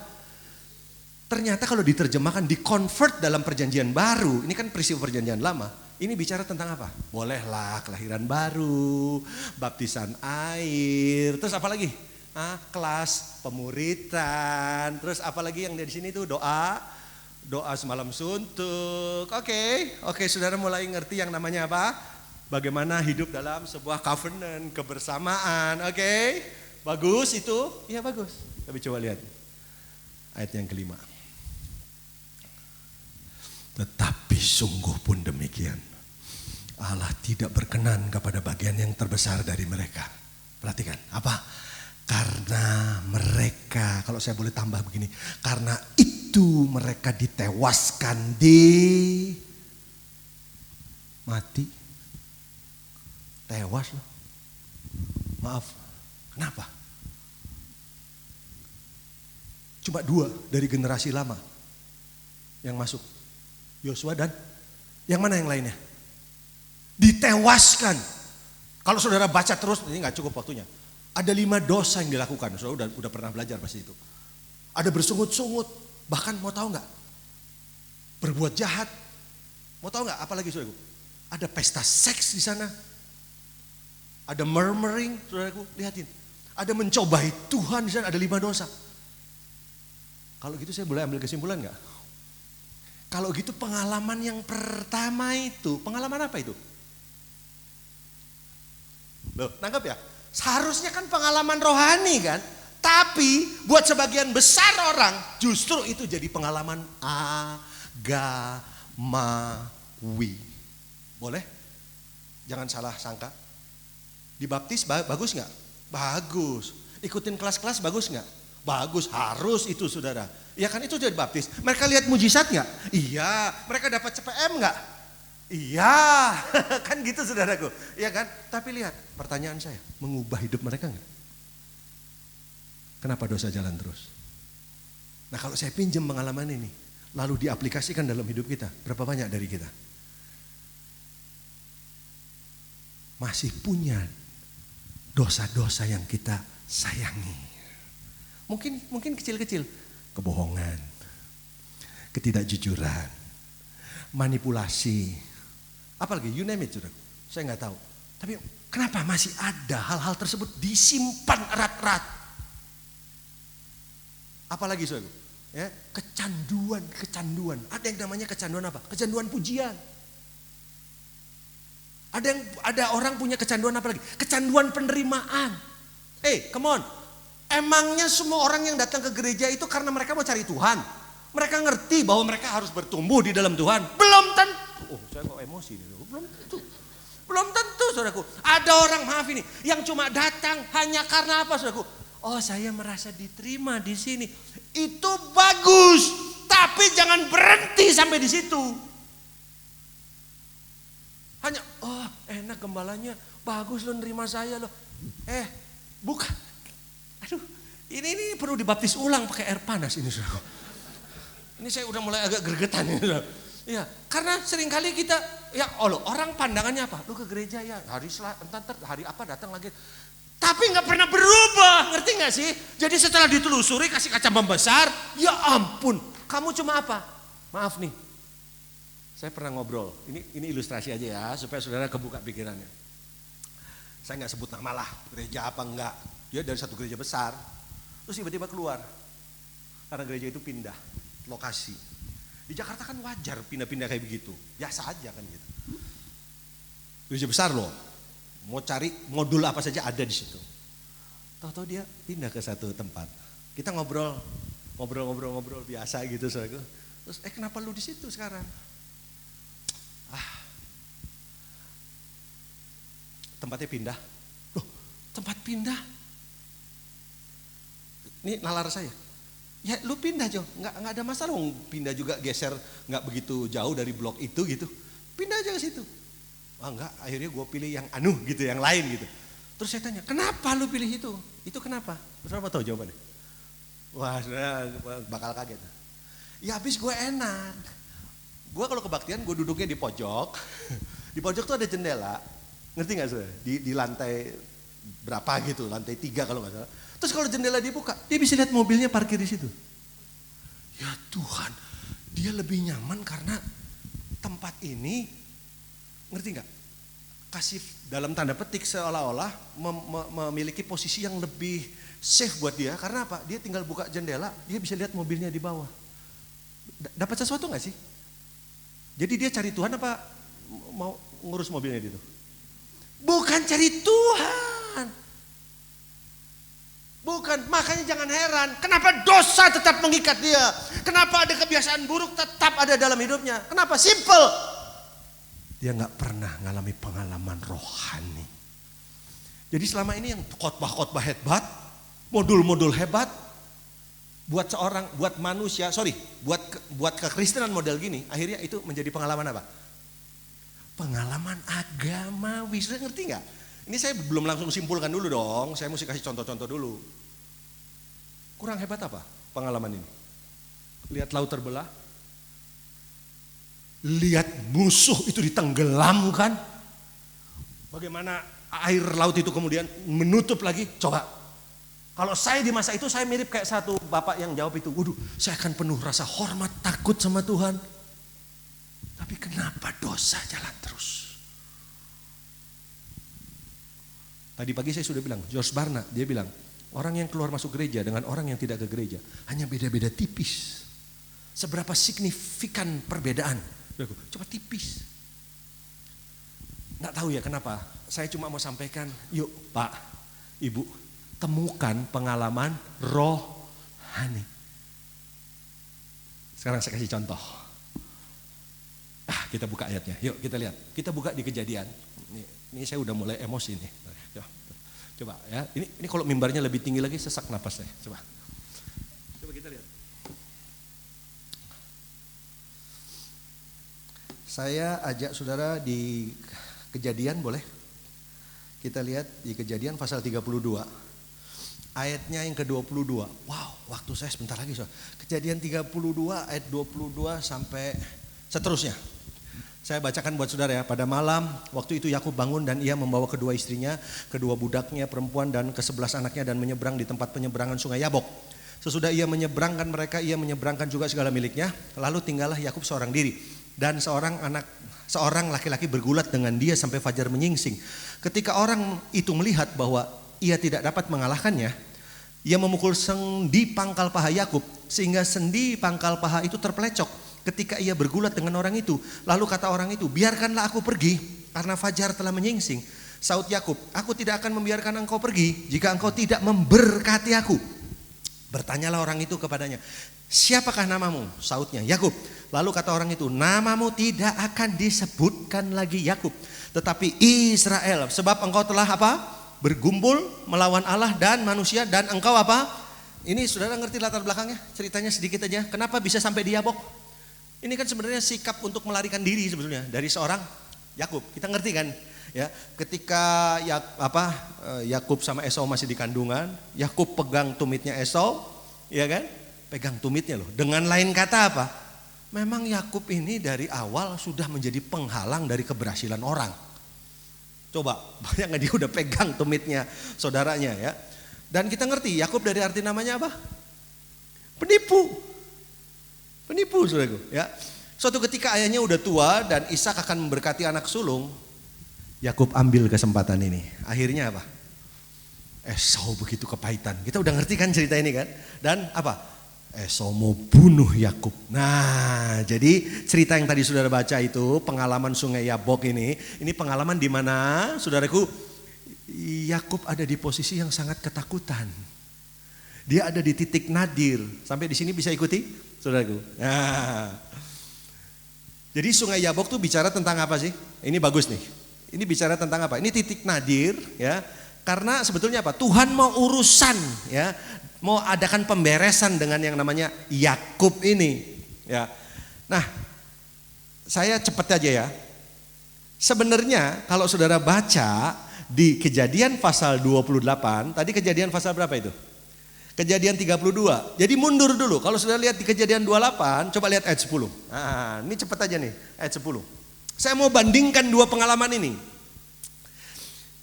Ternyata kalau diterjemahkan, di-convert dalam perjanjian baru. Ini kan peristiwa perjanjian lama. Ini bicara tentang apa? Bolehlah kelahiran baru, baptisan air, terus apa lagi? Kelas pemuritan, terus apa lagi yang dari sini tuh doa semalam suntuk. Oke, saudara mulai ngerti yang namanya apa? Bagaimana hidup dalam sebuah covenant, kebersamaan. Oke, bagus itu? Iya bagus. Tapi coba lihat ayat yang kelima. Tetapi sungguh pun demikian, Allah tidak berkenan kepada bagian yang terbesar dari mereka. Perhatikan, apa? Karena mereka, kalau saya boleh tambah begini, karena itu mereka ditewaskan mati. Tewas loh. Maaf, kenapa? Cuma 2 dari generasi lama yang masuk. Yosua dan yang mana yang lainnya? Ditewaskan. Kalau saudara baca terus, ini gak cukup waktunya. Ada 5 dosa yang dilakukan, saudara udah pernah belajar pasti itu. Ada bersungut-sungut, bahkan mau tahu nggak? Berbuat jahat, mau tahu nggak? Apalagi saudaraku? Ada pesta seks di sana, ada murmuring, saudaraku, lihatin. Ada mencobai Tuhan di sana, ada 5 dosa. Kalau gitu saya boleh ambil kesimpulan nggak? Kalau gitu pengalaman yang pertama itu, pengalaman apa itu? Loh, nangkep ya? Seharusnya kan pengalaman rohani kan, tapi buat sebagian besar orang justru itu jadi pengalaman agamawi. Boleh? Jangan salah sangka. Dibaptis bagus nggak? Bagus. Ikutin kelas-kelas bagus nggak? Bagus. Harus itu saudara. Ya kan itu jadi baptis. Mereka lihat mujizat nggak? Iya. Mereka dapat CPM nggak? Iya, kan gitu saudaraku, iya kan? Tapi lihat, pertanyaan saya, mengubah hidup mereka enggak? Kenapa dosa jalan terus? Nah kalau saya pinjam pengalaman ini, lalu diaplikasikan dalam hidup kita, berapa banyak dari kita? Masih punya dosa-dosa yang kita sayangi. Mungkin kecil-kecil, kebohongan, ketidakjujuran, manipulasi, apalagi you name it, saudara. Saya nggak tahu. Tapi kenapa masih ada hal-hal tersebut disimpan erat-erat? Apalagi saudara, ya, kecanduan. Ada yang namanya kecanduan apa? Kecanduan pujian. Ada orang punya kecanduan apa lagi? Kecanduan penerimaan. Come on. Emangnya semua orang yang datang ke gereja itu karena mereka mau cari Tuhan? Mereka ngerti bahwa mereka harus bertumbuh di dalam Tuhan? Belum tentu. Saya kok emosi nih. Belum tentu saudaraku. Ada orang, maaf ini, yang cuma datang hanya karena apa saudaraku? Oh saya merasa diterima di sini. Itu bagus. Tapi jangan berhenti sampai di situ. Hanya, enak gembalanya bagus lo nerima saya lo. Bukan. Aduh, ini perlu dibaptis ulang pakai air panas ini saudara. Ini saya udah mulai agak gregetan ini saudara. Ya, karena seringkali kita, orang pandangannya apa? Lu ke gereja ya, entar hari apa datang lagi. Tapi nggak pernah berubah, ngerti nggak sih? Jadi setelah ditelusuri kasih kaca membesar, ya ampun, kamu cuma apa? Maaf nih, saya pernah ngobrol. Ini ilustrasi aja ya, supaya saudara kebuka pikirannya. Saya nggak sebut nama lah, gereja apa enggak. Dia dari satu gereja besar, terus tiba-tiba keluar, karena gereja itu pindah lokasi. Di Jakarta kan wajar pindah-pindah kayak begitu, biasa aja kan gitu. Gereja besar loh, mau cari modul apa saja ada di situ. Tahu-tahu dia pindah ke satu tempat. Kita ngobrol biasa gitu saudaraku. Terus kenapa lu di situ sekarang? Tempatnya pindah. Loh, tempat pindah? Ini nalar saya. Ya lu pindah Jo, nggak ada masalah, pindah juga geser nggak begitu jauh dari blok itu gitu, pindah aja ke situ. Enggak, akhirnya gue pilih yang gitu, yang lain gitu. Terus saya tanya, kenapa lu pilih itu? Itu kenapa? Terus apa tahu jawabannya? Wah, bakal kaget. Ya habis gue enak. Gue kalau kebaktian gue duduknya di pojok. Di pojok tuh ada jendela, ngerti nggak saudara? Di lantai berapa gitu, lantai 3 kalau nggak salah. Terus kalau jendela dibuka, dia bisa lihat mobilnya parkir di situ. Ya Tuhan, dia lebih nyaman karena tempat ini, ngerti nggak? Kasih dalam tanda petik seolah-olah memiliki posisi yang lebih safe buat dia. Karena apa? Dia tinggal buka jendela, dia bisa lihat mobilnya di bawah. Dapat sesuatu nggak sih? Jadi dia cari Tuhan apa mau ngurus mobilnya itu? Bukan cari Tuhan. Bukan, makanya jangan heran. Kenapa dosa tetap mengikat dia? Kenapa ada kebiasaan buruk tetap ada dalam hidupnya? Kenapa? Simple. Dia nggak pernah ngalami pengalaman rohani. Jadi selama ini yang khotbah-khotbah hebat, modul-modul hebat, buat manusia, buat kekristenan model gini, akhirnya itu menjadi pengalaman apa? Pengalaman agamawi. Sudah ngerti nggak? Ini saya belum langsung simpulkan dulu dong, saya mesti kasih contoh-contoh dulu. Kurang hebat apa pengalaman ini? Lihat laut terbelah, lihat musuh itu ditenggelamkan, bagaimana air laut itu kemudian menutup lagi. Coba, kalau saya di masa itu saya mirip kayak satu bapak yang jawab itu, waduh saya akan penuh rasa hormat, takut sama Tuhan. Tapi kenapa dosa jalan terus? Tadi pagi saya sudah bilang, George Barna, dia bilang, orang yang keluar masuk gereja dengan orang yang tidak ke gereja, hanya beda-beda tipis. Seberapa signifikan perbedaan? Coba tipis. Nggak tahu ya kenapa, saya cuma mau sampaikan, yuk Pak, Ibu, temukan pengalaman rohani. Sekarang saya kasih contoh. Kita buka ayatnya, yuk kita lihat. Kita buka di Kejadian. Ini saya udah mulai emosi nih. Coba ya, ini kalau mimbarnya lebih tinggi lagi sesak napas saya. Coba kita lihat. Saya ajak saudara di Kejadian, boleh? Kita lihat di Kejadian pasal 32. Ayatnya yang ke-22. Wow, waktu saya sebentar lagi saudara. Kejadian 32 ayat 22 sampai seterusnya. Saya bacakan buat saudara ya. Pada malam waktu itu Yakub bangun dan ia membawa kedua istrinya, kedua budaknya perempuan dan ke-11 anaknya dan menyeberang di tempat penyeberangan sungai Yabok. Sesudah ia menyeberangkan mereka, ia menyeberangkan juga segala miliknya. Lalu tinggallah Yakub seorang diri dan seorang laki-laki bergulat dengan dia sampai fajar menyingsing. Ketika orang itu melihat bahwa ia tidak dapat mengalahkannya, ia memukul sendi pangkal paha Yakub sehingga sendi pangkal paha itu terpelecok. Ketika ia bergulat dengan orang itu, lalu kata orang itu, biarkanlah aku pergi karena fajar telah menyingsing. Saud Yakub, aku tidak akan membiarkan engkau pergi jika engkau tidak memberkati aku. Bertanyalah orang itu kepadanya, siapakah namamu? Saudnya, Yakub. Lalu kata orang itu, namamu tidak akan disebutkan lagi Yakub, tetapi Israel, sebab engkau telah apa? Bergumpul melawan Allah dan manusia dan engkau apa? Ini saudara ngerti latar belakangnya? Ceritanya sedikit aja. Kenapa bisa sampai di Yabok? Ini kan sebenarnya sikap untuk melarikan diri sebetulnya dari seorang Yakub. Kita ngerti kan? Ya, ketika Yakub sama Esau masih di kandungan, Yakub pegang tumitnya Esau, ya kan? Pegang tumitnya loh. Dengan lain kata apa? Memang Yakub ini dari awal sudah menjadi penghalang dari keberhasilan orang. Coba, banyak nggak dia udah pegang tumitnya saudaranya ya. Dan kita ngerti Yakub dari arti namanya apa? Penipu. Penipu saudaraku ya. Suatu ketika ayahnya udah tua dan Ishak akan memberkati anak sulung, Yakub ambil kesempatan ini. Akhirnya apa? Esau begitu kepahitan. Kita udah ngerti kan cerita ini kan? Dan apa? Esau mau bunuh Yakub. Nah, jadi cerita yang tadi saudara baca itu pengalaman sungai Yabok ini pengalaman di mana saudaraku Yakub ada di posisi yang sangat ketakutan. Dia ada di titik nadir. Sampai di sini bisa ikuti, saudaraku. Nah, jadi sungai Yabok tuh bicara tentang apa sih? Ini bagus nih. Ini bicara tentang apa? Ini titik nadir ya. Karena sebetulnya apa? Tuhan mau urusan ya. Mau adakan pemberesan dengan yang namanya Yakub ini ya. Nah, saya cepat aja ya. Sebenarnya kalau saudara baca di Kejadian pasal 28, tadi Kejadian pasal berapa itu? Kejadian 32. Jadi mundur dulu. Kalau saudara lihat di Kejadian 28, coba lihat ayat 10. Nah, ini cepat aja nih, ayat 10. Saya mau bandingkan dua pengalaman ini.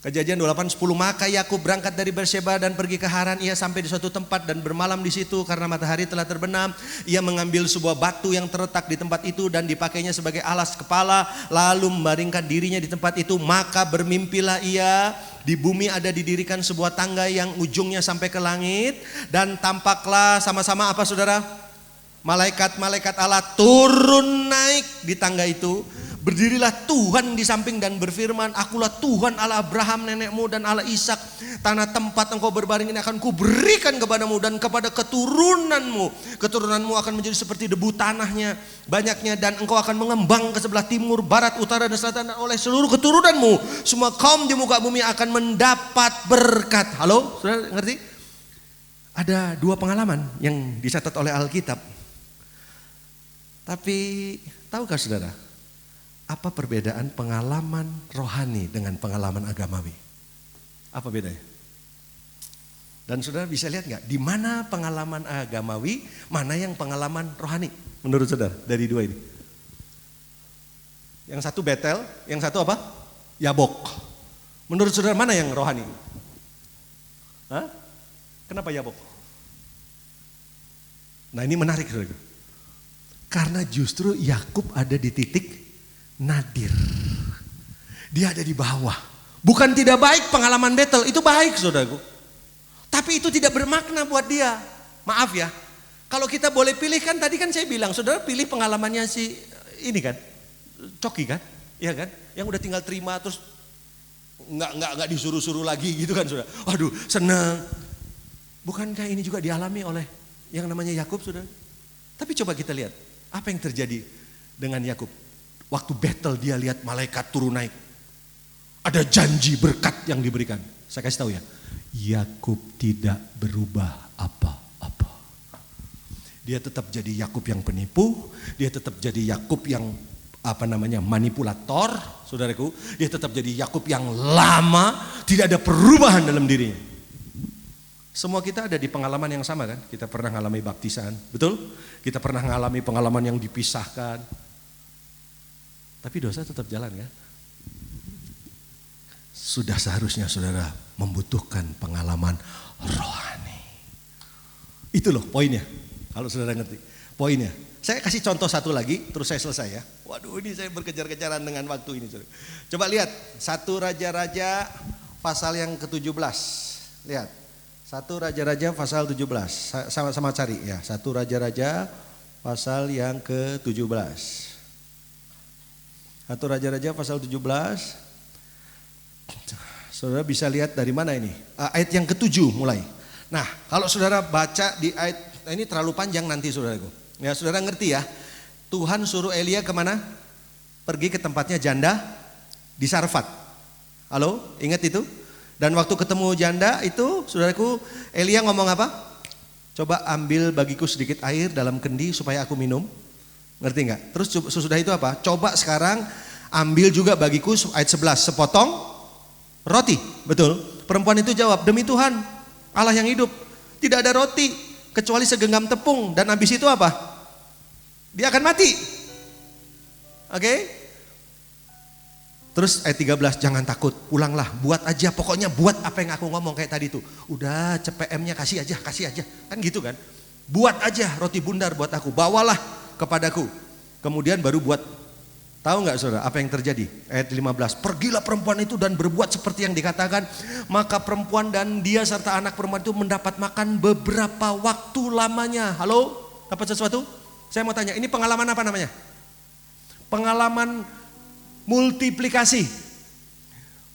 Kejadian 28:10, maka Yakub berangkat dari Beersheba dan pergi ke Haran. Ia sampai di suatu tempat dan bermalam di situ karena matahari telah terbenam. Ia mengambil sebuah batu yang terletak di tempat itu dan dipakainya sebagai alas kepala, lalu membaringkan dirinya di tempat itu. Maka bermimpilah ia, di bumi ada didirikan sebuah tangga yang ujungnya sampai ke langit, dan tampaklah sama-sama apa saudara? Malaikat-malaikat Allah turun naik di tangga itu. Berdirilah Tuhan di samping dan berfirman, akulah Tuhan Allah Abraham nenekmu dan Allah Ishak. Tanah tempat engkau berbaring ini akan kuberikan kepadamu dan kepada keturunanmu. Keturunanmu akan menjadi seperti debu tanahnya banyaknya, dan engkau akan mengembang ke sebelah timur, barat, utara dan selatan, dan oleh seluruh keturunanmu semua kaum di muka bumi akan mendapat berkat. Halo, saudara ngerti? Ada dua pengalaman yang dicatat oleh Alkitab. Tapi tahukah saudara, apa perbedaan pengalaman rohani dengan pengalaman agamawi? Apa bedanya? Dan saudara bisa lihat nggak, di mana pengalaman agamawi, mana yang pengalaman rohani? Menurut saudara dari dua ini? Yang satu Betel, yang satu apa? Yabok. Menurut saudara mana yang rohani? Hah? Kenapa Yabok? Nah ini menarik saudara. Karena justru Yakub ada di titik nadir. Dia ada di bawah. Bukan tidak baik pengalaman Betel, itu baik saudaraku. Tapi itu tidak bermakna buat dia. Maaf ya. Kalau kita boleh pilih kan, tadi kan saya bilang, saudara pilih pengalamannya si ini kan, Coki kan, iya kan, yang udah tinggal terima terus nggak disuruh-suruh lagi gitu kan saudara. Waduh senang. Bukankah ini juga dialami oleh yang namanya Yakub saudara? Tapi coba kita lihat apa yang terjadi dengan Yakub. Waktu Betel dia lihat malaikat turun naik. Ada janji berkat yang diberikan. Saya kasih tahu ya, Yakub tidak berubah apa-apa. Dia tetap jadi Yakub yang penipu, dia tetap jadi Yakub yang manipulator, saudaraku. Dia tetap jadi Yakub yang lama, tidak ada perubahan dalam dirinya. Semua kita ada di pengalaman yang sama kan? Kita pernah mengalami baptisan, betul? Kita pernah mengalami pengalaman yang dipisahkan. Tapi dosa tetap jalan kan? Sudah seharusnya saudara membutuhkan pengalaman rohani. Itu loh poinnya. Kalau saudara ngerti poinnya. Saya kasih contoh satu lagi terus saya selesai ya. Waduh ini saya berkejar-kejaran dengan waktu ini. Saudara. Coba lihat 1 Raja-Raja pasal yang ke-17. Lihat 1 Raja-Raja pasal 17. Sama-sama cari ya. 1 Raja-Raja pasal yang ke-17. 1 Raja-Raja pasal 17. Saudara bisa lihat dari mana ini? Ayat yang ke-7 mulai. Nah, kalau saudara baca di ayat ini terlalu panjang nanti saudaraku. Ya, saudara ngerti ya. Tuhan suruh Elia kemana? Pergi ke tempatnya janda di Sarfat. Halo, ingat itu? Dan waktu ketemu janda itu, saudaraku, Elia ngomong apa? Coba ambil bagiku sedikit air dalam kendi supaya aku minum. Ngerti nggak? Terus sesudah itu apa? Coba sekarang ambil juga bagiku ayat 11 sepotong roti. Betul? Perempuan itu jawab, demi Tuhan Allah yang hidup, tidak ada roti kecuali segenggam tepung, dan habis itu apa? Dia akan mati. Oke? Terus ayat 13, jangan takut, pulanglah, buat aja, pokoknya buat apa yang aku ngomong kayak tadi tuh. Udah CPM-nya kasih aja, kan gitu kan. Buat aja roti bundar buat aku, bawalah kepadaku. Kemudian baru buat. Tahu nggak saudara apa yang terjadi? Ayat 15, pergilah perempuan itu dan berbuat seperti yang dikatakan. Maka perempuan dan dia serta anak perempuan itu mendapat makan beberapa waktu lamanya. Halo? Dapat sesuatu? Saya mau tanya, ini pengalaman apa namanya? Pengalaman multiplikasi,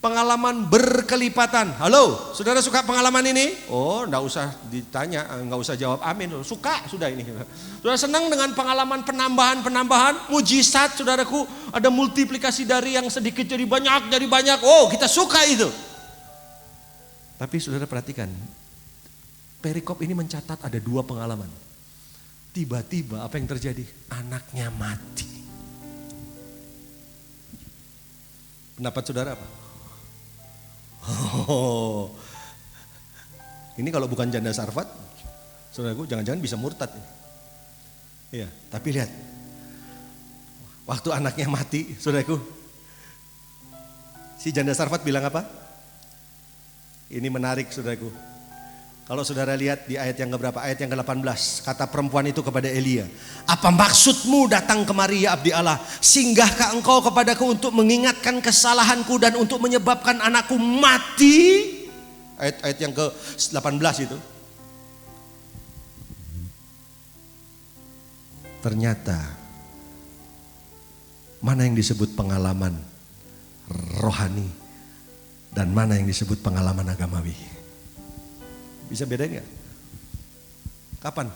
pengalaman berkelipatan. Halo, saudara suka pengalaman ini? Oh, enggak usah ditanya, enggak usah jawab amin. Suka sudah ini. Saudara senang dengan pengalaman penambahan, mujizat saudaraku, ada multiplikasi dari yang sedikit jadi banyak. Oh, kita suka itu. Tapi saudara perhatikan, perikop ini mencatat ada 2 pengalaman. Tiba-tiba apa yang terjadi? Anaknya mati. Pendapat saudara apa? Oh, ini kalau bukan janda Sarfat, saudaraku jangan-jangan bisa murtad. Iya, tapi lihat, waktu anaknya mati, saudaraku, si janda Sarfat bilang apa? Ini menarik, saudaraku. Kalau saudara lihat di ayat yang keberapa? Ayat yang ke-18. Kata perempuan itu kepada Elia, apa maksudmu datang kemari ya abdi Allah? Singgahkah engkau kepadaku untuk mengingatkan kesalahanku dan untuk menyebabkan anakku mati? Ayat yang ke-18 itu. Ternyata mana yang disebut pengalaman rohani dan mana yang disebut pengalaman agamawi? Bisa bedain gak? Kapan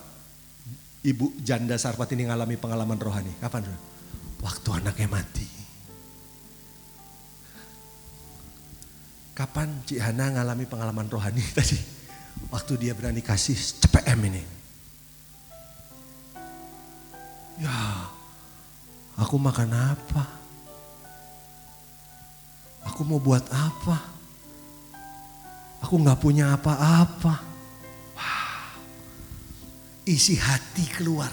ibu janda Sarfat ini ngalami pengalaman rohani? Kapan? Waktu anaknya mati. Kapan Cik Hana ngalami pengalaman rohani tadi? Waktu dia berani kasih CPM ini. Ya, aku makan apa? Aku mau buat apa? Aku gak punya apa-apa. Wow. Isi hati keluar.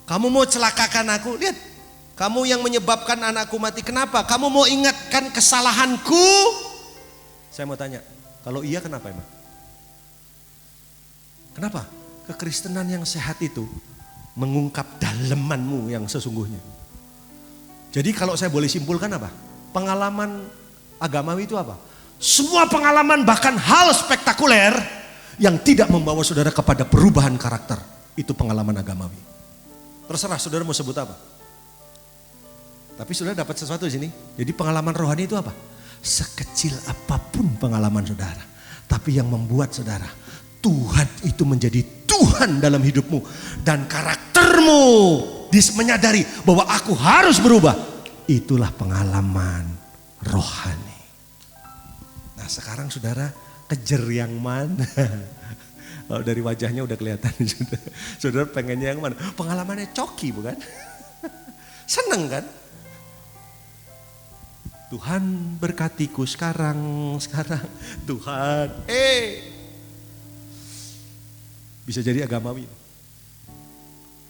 Kamu mau celakakan aku? Lihat, kamu yang menyebabkan anakku mati. Kenapa? Kamu mau ingatkan kesalahanku? Saya mau tanya, kalau iya kenapa emang? Kenapa? Kekristenan yang sehat itu mengungkap dalemanmu yang sesungguhnya. Jadi kalau saya boleh simpulkan apa? Pengalaman agamawi itu apa? Semua pengalaman bahkan hal spektakuler yang tidak membawa saudara kepada perubahan karakter. Itu pengalaman agamawi. Terserah saudara mau sebut apa. Tapi saudara dapat sesuatu di sini. Jadi pengalaman rohani itu apa? Sekecil apapun pengalaman saudara. Tapi yang membuat saudara, Tuhan itu menjadi Tuhan dalam hidupmu. Dan karaktermu menyadari bahwa aku harus berubah. Itulah pengalaman rohani. Nah sekarang saudara kejar yang mana? Kalau dari wajahnya udah kelihatan. Saudara pengennya yang mana? Pengalamannya coki bukan? Seneng kan? Tuhan berkatiku sekarang. Tuhan, bisa jadi agamawi.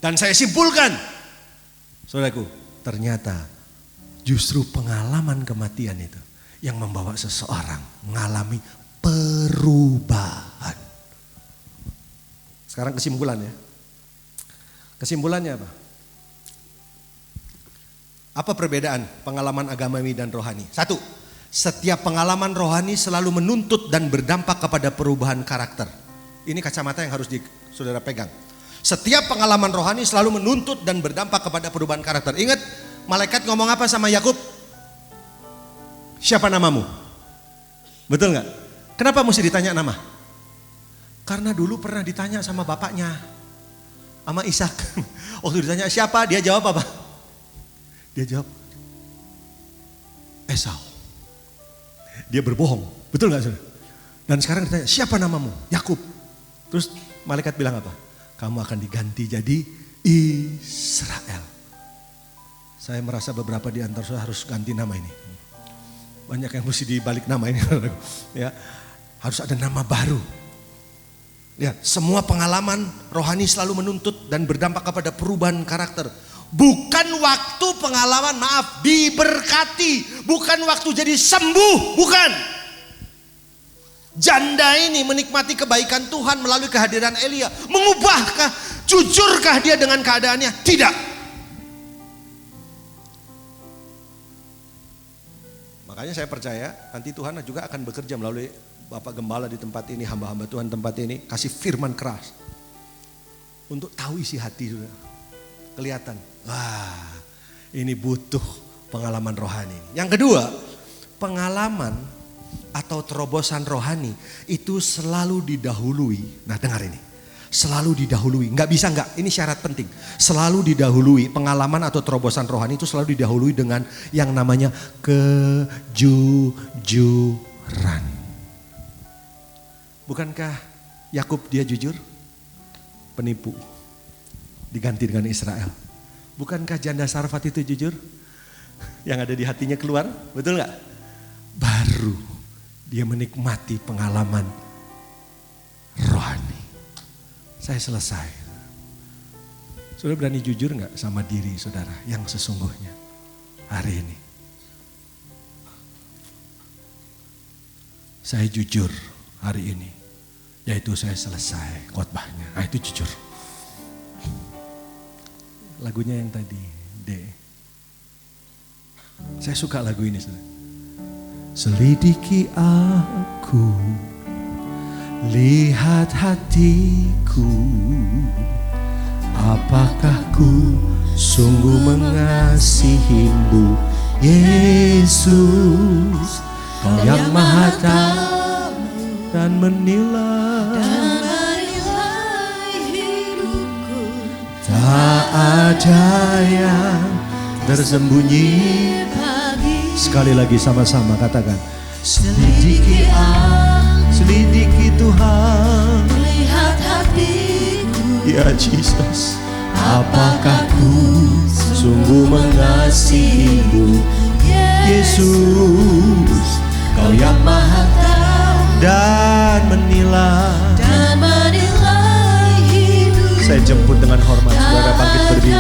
Dan saya simpulkan, saudaraku, ternyata justru pengalaman kematian itu yang membawa seseorang mengalami perubahan. Sekarang kesimpulan ya. Kesimpulannya apa? Apa perbedaan pengalaman agamawi dan rohani? 1. Setiap pengalaman rohani selalu menuntut dan berdampak kepada perubahan karakter. Ini kacamata yang harus saudara pegang. Setiap pengalaman rohani selalu menuntut dan berdampak kepada perubahan karakter. Ingat, malaikat ngomong apa sama Yakub? Siapa namamu? Betul nggak? Kenapa mesti ditanya nama? Karena dulu pernah ditanya sama bapaknya, sama Ishak. Waktu ditanya siapa, dia jawab apa? Dia jawab Esau. Dia berbohong, betul nggak saudara? Dan sekarang ditanya siapa namamu? Yakub. Terus malaikat bilang apa? Kamu akan diganti jadi Israel. Saya merasa beberapa di antara saudara harus ganti nama ini. Banyak yang mesti dibalik nama ini. Ya, harus ada nama baru. Ya, semua pengalaman rohani selalu menuntut dan berdampak kepada perubahan karakter. Bukan waktu pengalaman, maaf, diberkati. Bukan waktu jadi sembuh, bukan. Janda ini menikmati kebaikan Tuhan melalui kehadiran Elia. Mengubahkah, jujurkah dia dengan keadaannya? Tidak. Makanya saya percaya nanti Tuhan juga akan bekerja melalui Bapak Gembala di tempat ini, hamba-hamba Tuhan tempat ini, kasih firman keras untuk tahu isi hati sudah. Kelihatan, wah ini butuh pengalaman rohani. Yang kedua, pengalaman atau terobosan rohani itu selalu didahului. Nah dengar ini, selalu didahului, nggak bisa nggak, ini syarat penting. Selalu didahului, pengalaman atau terobosan rohani itu selalu didahului dengan yang namanya kejujuran. Bukankah Yakub dia jujur? Penipu. Diganti dengan Israel. Bukankah janda Sarfat itu jujur? Yang ada di hatinya keluar, betul gak? Baru dia menikmati pengalaman rohani. Saya selesai. Saudara berani jujur gak sama diri saudara yang sesungguhnya hari ini? Saya jujur hari ini, yaitu saya selesai khotbahnya. Nah itu jujur. Lagunya yang tadi, D. Saya suka lagu ini. Selidiki aku, lihat hatiku, apakah ku sungguh mengasihimu, Yesus, Kau yang Maha Tahu dan menilai hidupku. Tak ada yang tersembunyi. Sekali lagi sama-sama katakan. Selidiki aku, selidiki Tuhan, Lihat hatiku, ya Jesus, apakah ku sungguh mengasihimu, Yesus, Kau yang Maha Tahu dan menilai hidup. Saya jemput dengan hormat, saudara bangkit berdiri.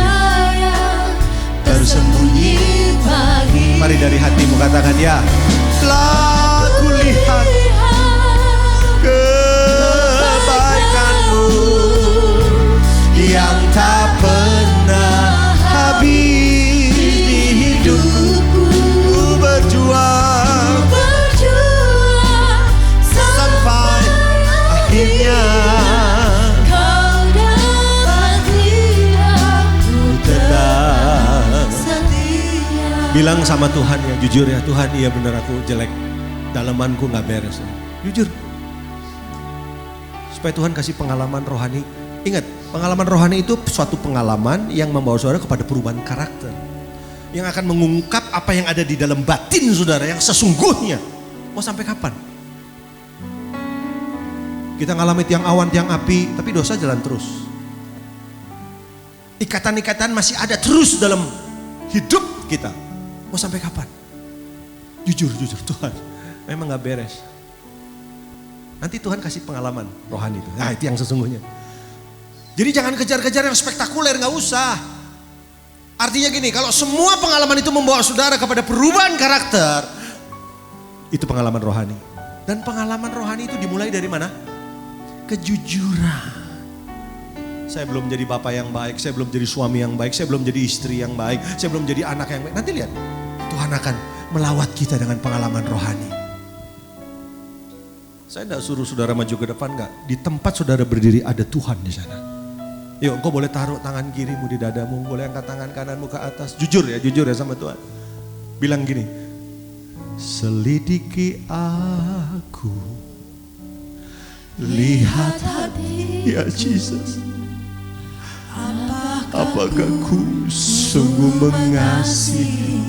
Tersembunyi pagi. Mari dari hatimu katakan ya. Telah kulihat kebaikanmu yang tak pernah habis di hidupku. Ku berjuang sampai akhirnya. Kau dapat lihat ku tetap setia. Bilang sama Tuhan ya jujur ya, Tuhan iya benar aku jelek, dalamanku gak beres. Jujur. Supaya Tuhan kasih pengalaman rohani. Ingat, pengalaman rohani itu suatu pengalaman yang membawa saudara kepada perubahan karakter. Yang akan mengungkap apa yang ada di dalam batin saudara yang sesungguhnya. Mau sampai kapan? Kita ngalami tiang awan, tiang api, tapi dosa jalan terus. Ikatan-ikatan masih ada terus dalam hidup kita. Mau sampai kapan? Jujur Tuhan, memang gak beres. Nanti Tuhan kasih pengalaman rohani itu. Nah itu yang sesungguhnya. Jadi jangan kejar-kejar yang spektakuler, gak usah. Artinya gini, kalau semua pengalaman itu membawa saudara kepada perubahan karakter, itu pengalaman rohani. Dan pengalaman rohani itu dimulai dari mana? Kejujuran. Saya belum jadi bapak yang baik, saya belum jadi suami yang baik, saya belum jadi istri yang baik, saya belum jadi anak yang baik. Nanti lihat, Tuhan akan melawat kita dengan pengalaman rohani. Saya tidak suruh saudara maju ke depan, enggak. Di tempat saudara berdiri ada Tuhan di sana. Yuk, engkau boleh taruh tangan kirimu di dadamu, boleh angkat tangan kananmu ke atas. Jujur ya sama Tuhan. Bilang gini, selidiki aku, lihat hati, ya Jesus. Apakah ku sungguh mengasihi?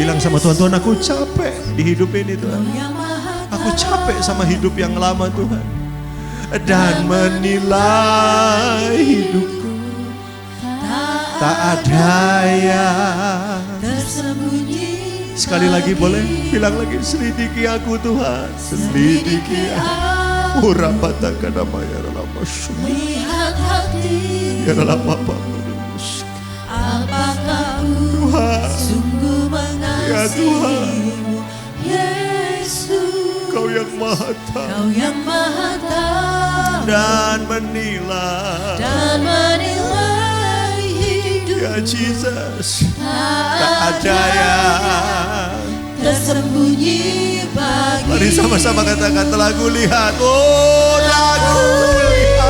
Bilang sama Tuhan, Tuhan aku capek di hidup ini Tuhan. Aku capek sama hidup yang lama Tuhan. Dan menilai hidupku. Tak tak ada yang tersembunyi. Sekali lagi boleh bilang lagi, selidiki aku Tuhan, selidiki aku. Rapatakan nama ya lama Lihat hati, ya lama apa apakah ku Tuhan, sungguh ya Tuhan, mengasihimu, Yesus. Kau yang maha tahu Kau yang maha tahu dan menilai. hidup. Ya Jesus, Tak tak ada yang. tersembunyi bagi. Mari sama-sama katakan, telah kulihat, oh telah kulihat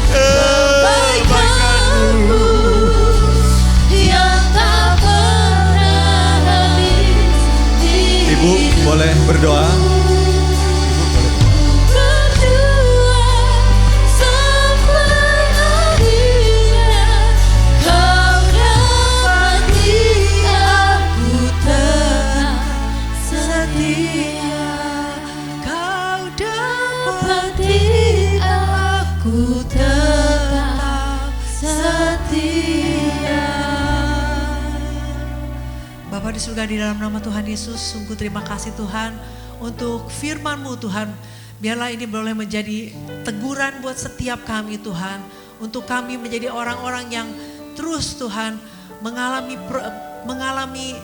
kebaikan-Mu yang tak pernah habis. Ibu boleh berdoa. Berdua sampai akhirnya, Kau dapati aku tetap setia. Kau dapati aku tetap setia. Bapa di surga, di dalam nama Tuhan Yesus, sungguh terima kasih Tuhan untuk firman-Mu Tuhan. Biarlah ini boleh menjadi teguran buat setiap kami Tuhan. Untuk kami menjadi orang-orang yang terus Tuhan mengalami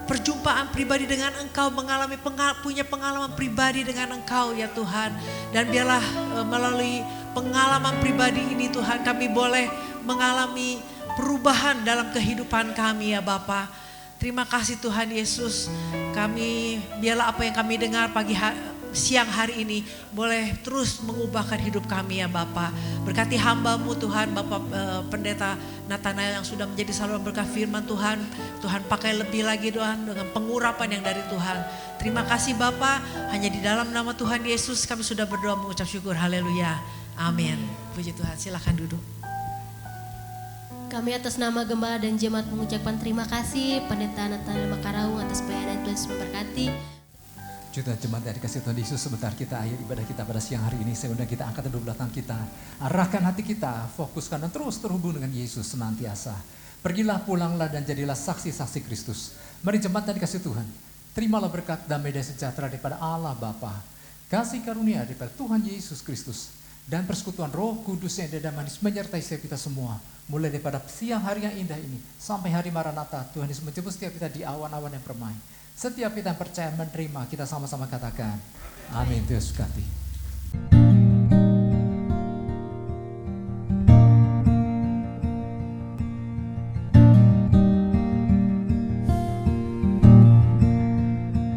perjumpaan pribadi dengan Engkau, punya pengalaman pribadi dengan Engkau ya Tuhan. Dan biarlah melalui pengalaman pribadi ini Tuhan, kami boleh mengalami perubahan dalam kehidupan kami ya Bapa. Terima kasih Tuhan Yesus. Kami biarlah apa yang kami dengar siang hari ini boleh terus mengubahkan hidup kami ya Bapa. Berkati hamba-Mu Tuhan, Bapak Pendeta Nathanael yang sudah menjadi saluran berkat firman Tuhan. Tuhan pakai lebih lagi Tuhan dengan pengurapan yang dari Tuhan. Terima kasih Bapa, hanya di dalam nama Tuhan Yesus kami sudah berdoa mengucap syukur. Haleluya. Amin. Puji Tuhan, silakan duduk. Kami atas nama Gembala dan Jemaat mengucapkan terima kasih Pendeta Nathanael Makaraung atas pelayanan Tuhan Yesus memberkati. Juta jemaat yang dikasih Tuhan Yesus, sebentar kita akhir ibadah kita pada siang hari ini. Saya undang kita angkat kedua belah tangan kita, arahkan hati kita, fokuskan dan terus terhubung dengan Yesus senantiasa. Pergilah, pulanglah dan jadilah saksi-saksi Kristus. Mari jemaat yang dikasih Tuhan, terimalah berkat damai dan sejahtera daripada Allah Bapa, kasih karunia daripada Tuhan Yesus Kristus, dan persekutuan Roh Kudus yang indah dan manis menyertai setiap kita semua. Mulai daripada siang hari yang indah ini sampai hari Maranatha, Tuhan Yesus menjemput setiap kita di awan-awan yang permai. Setiap kita yang percaya menerima, kita sama-sama katakan amin. Tuhan berkati.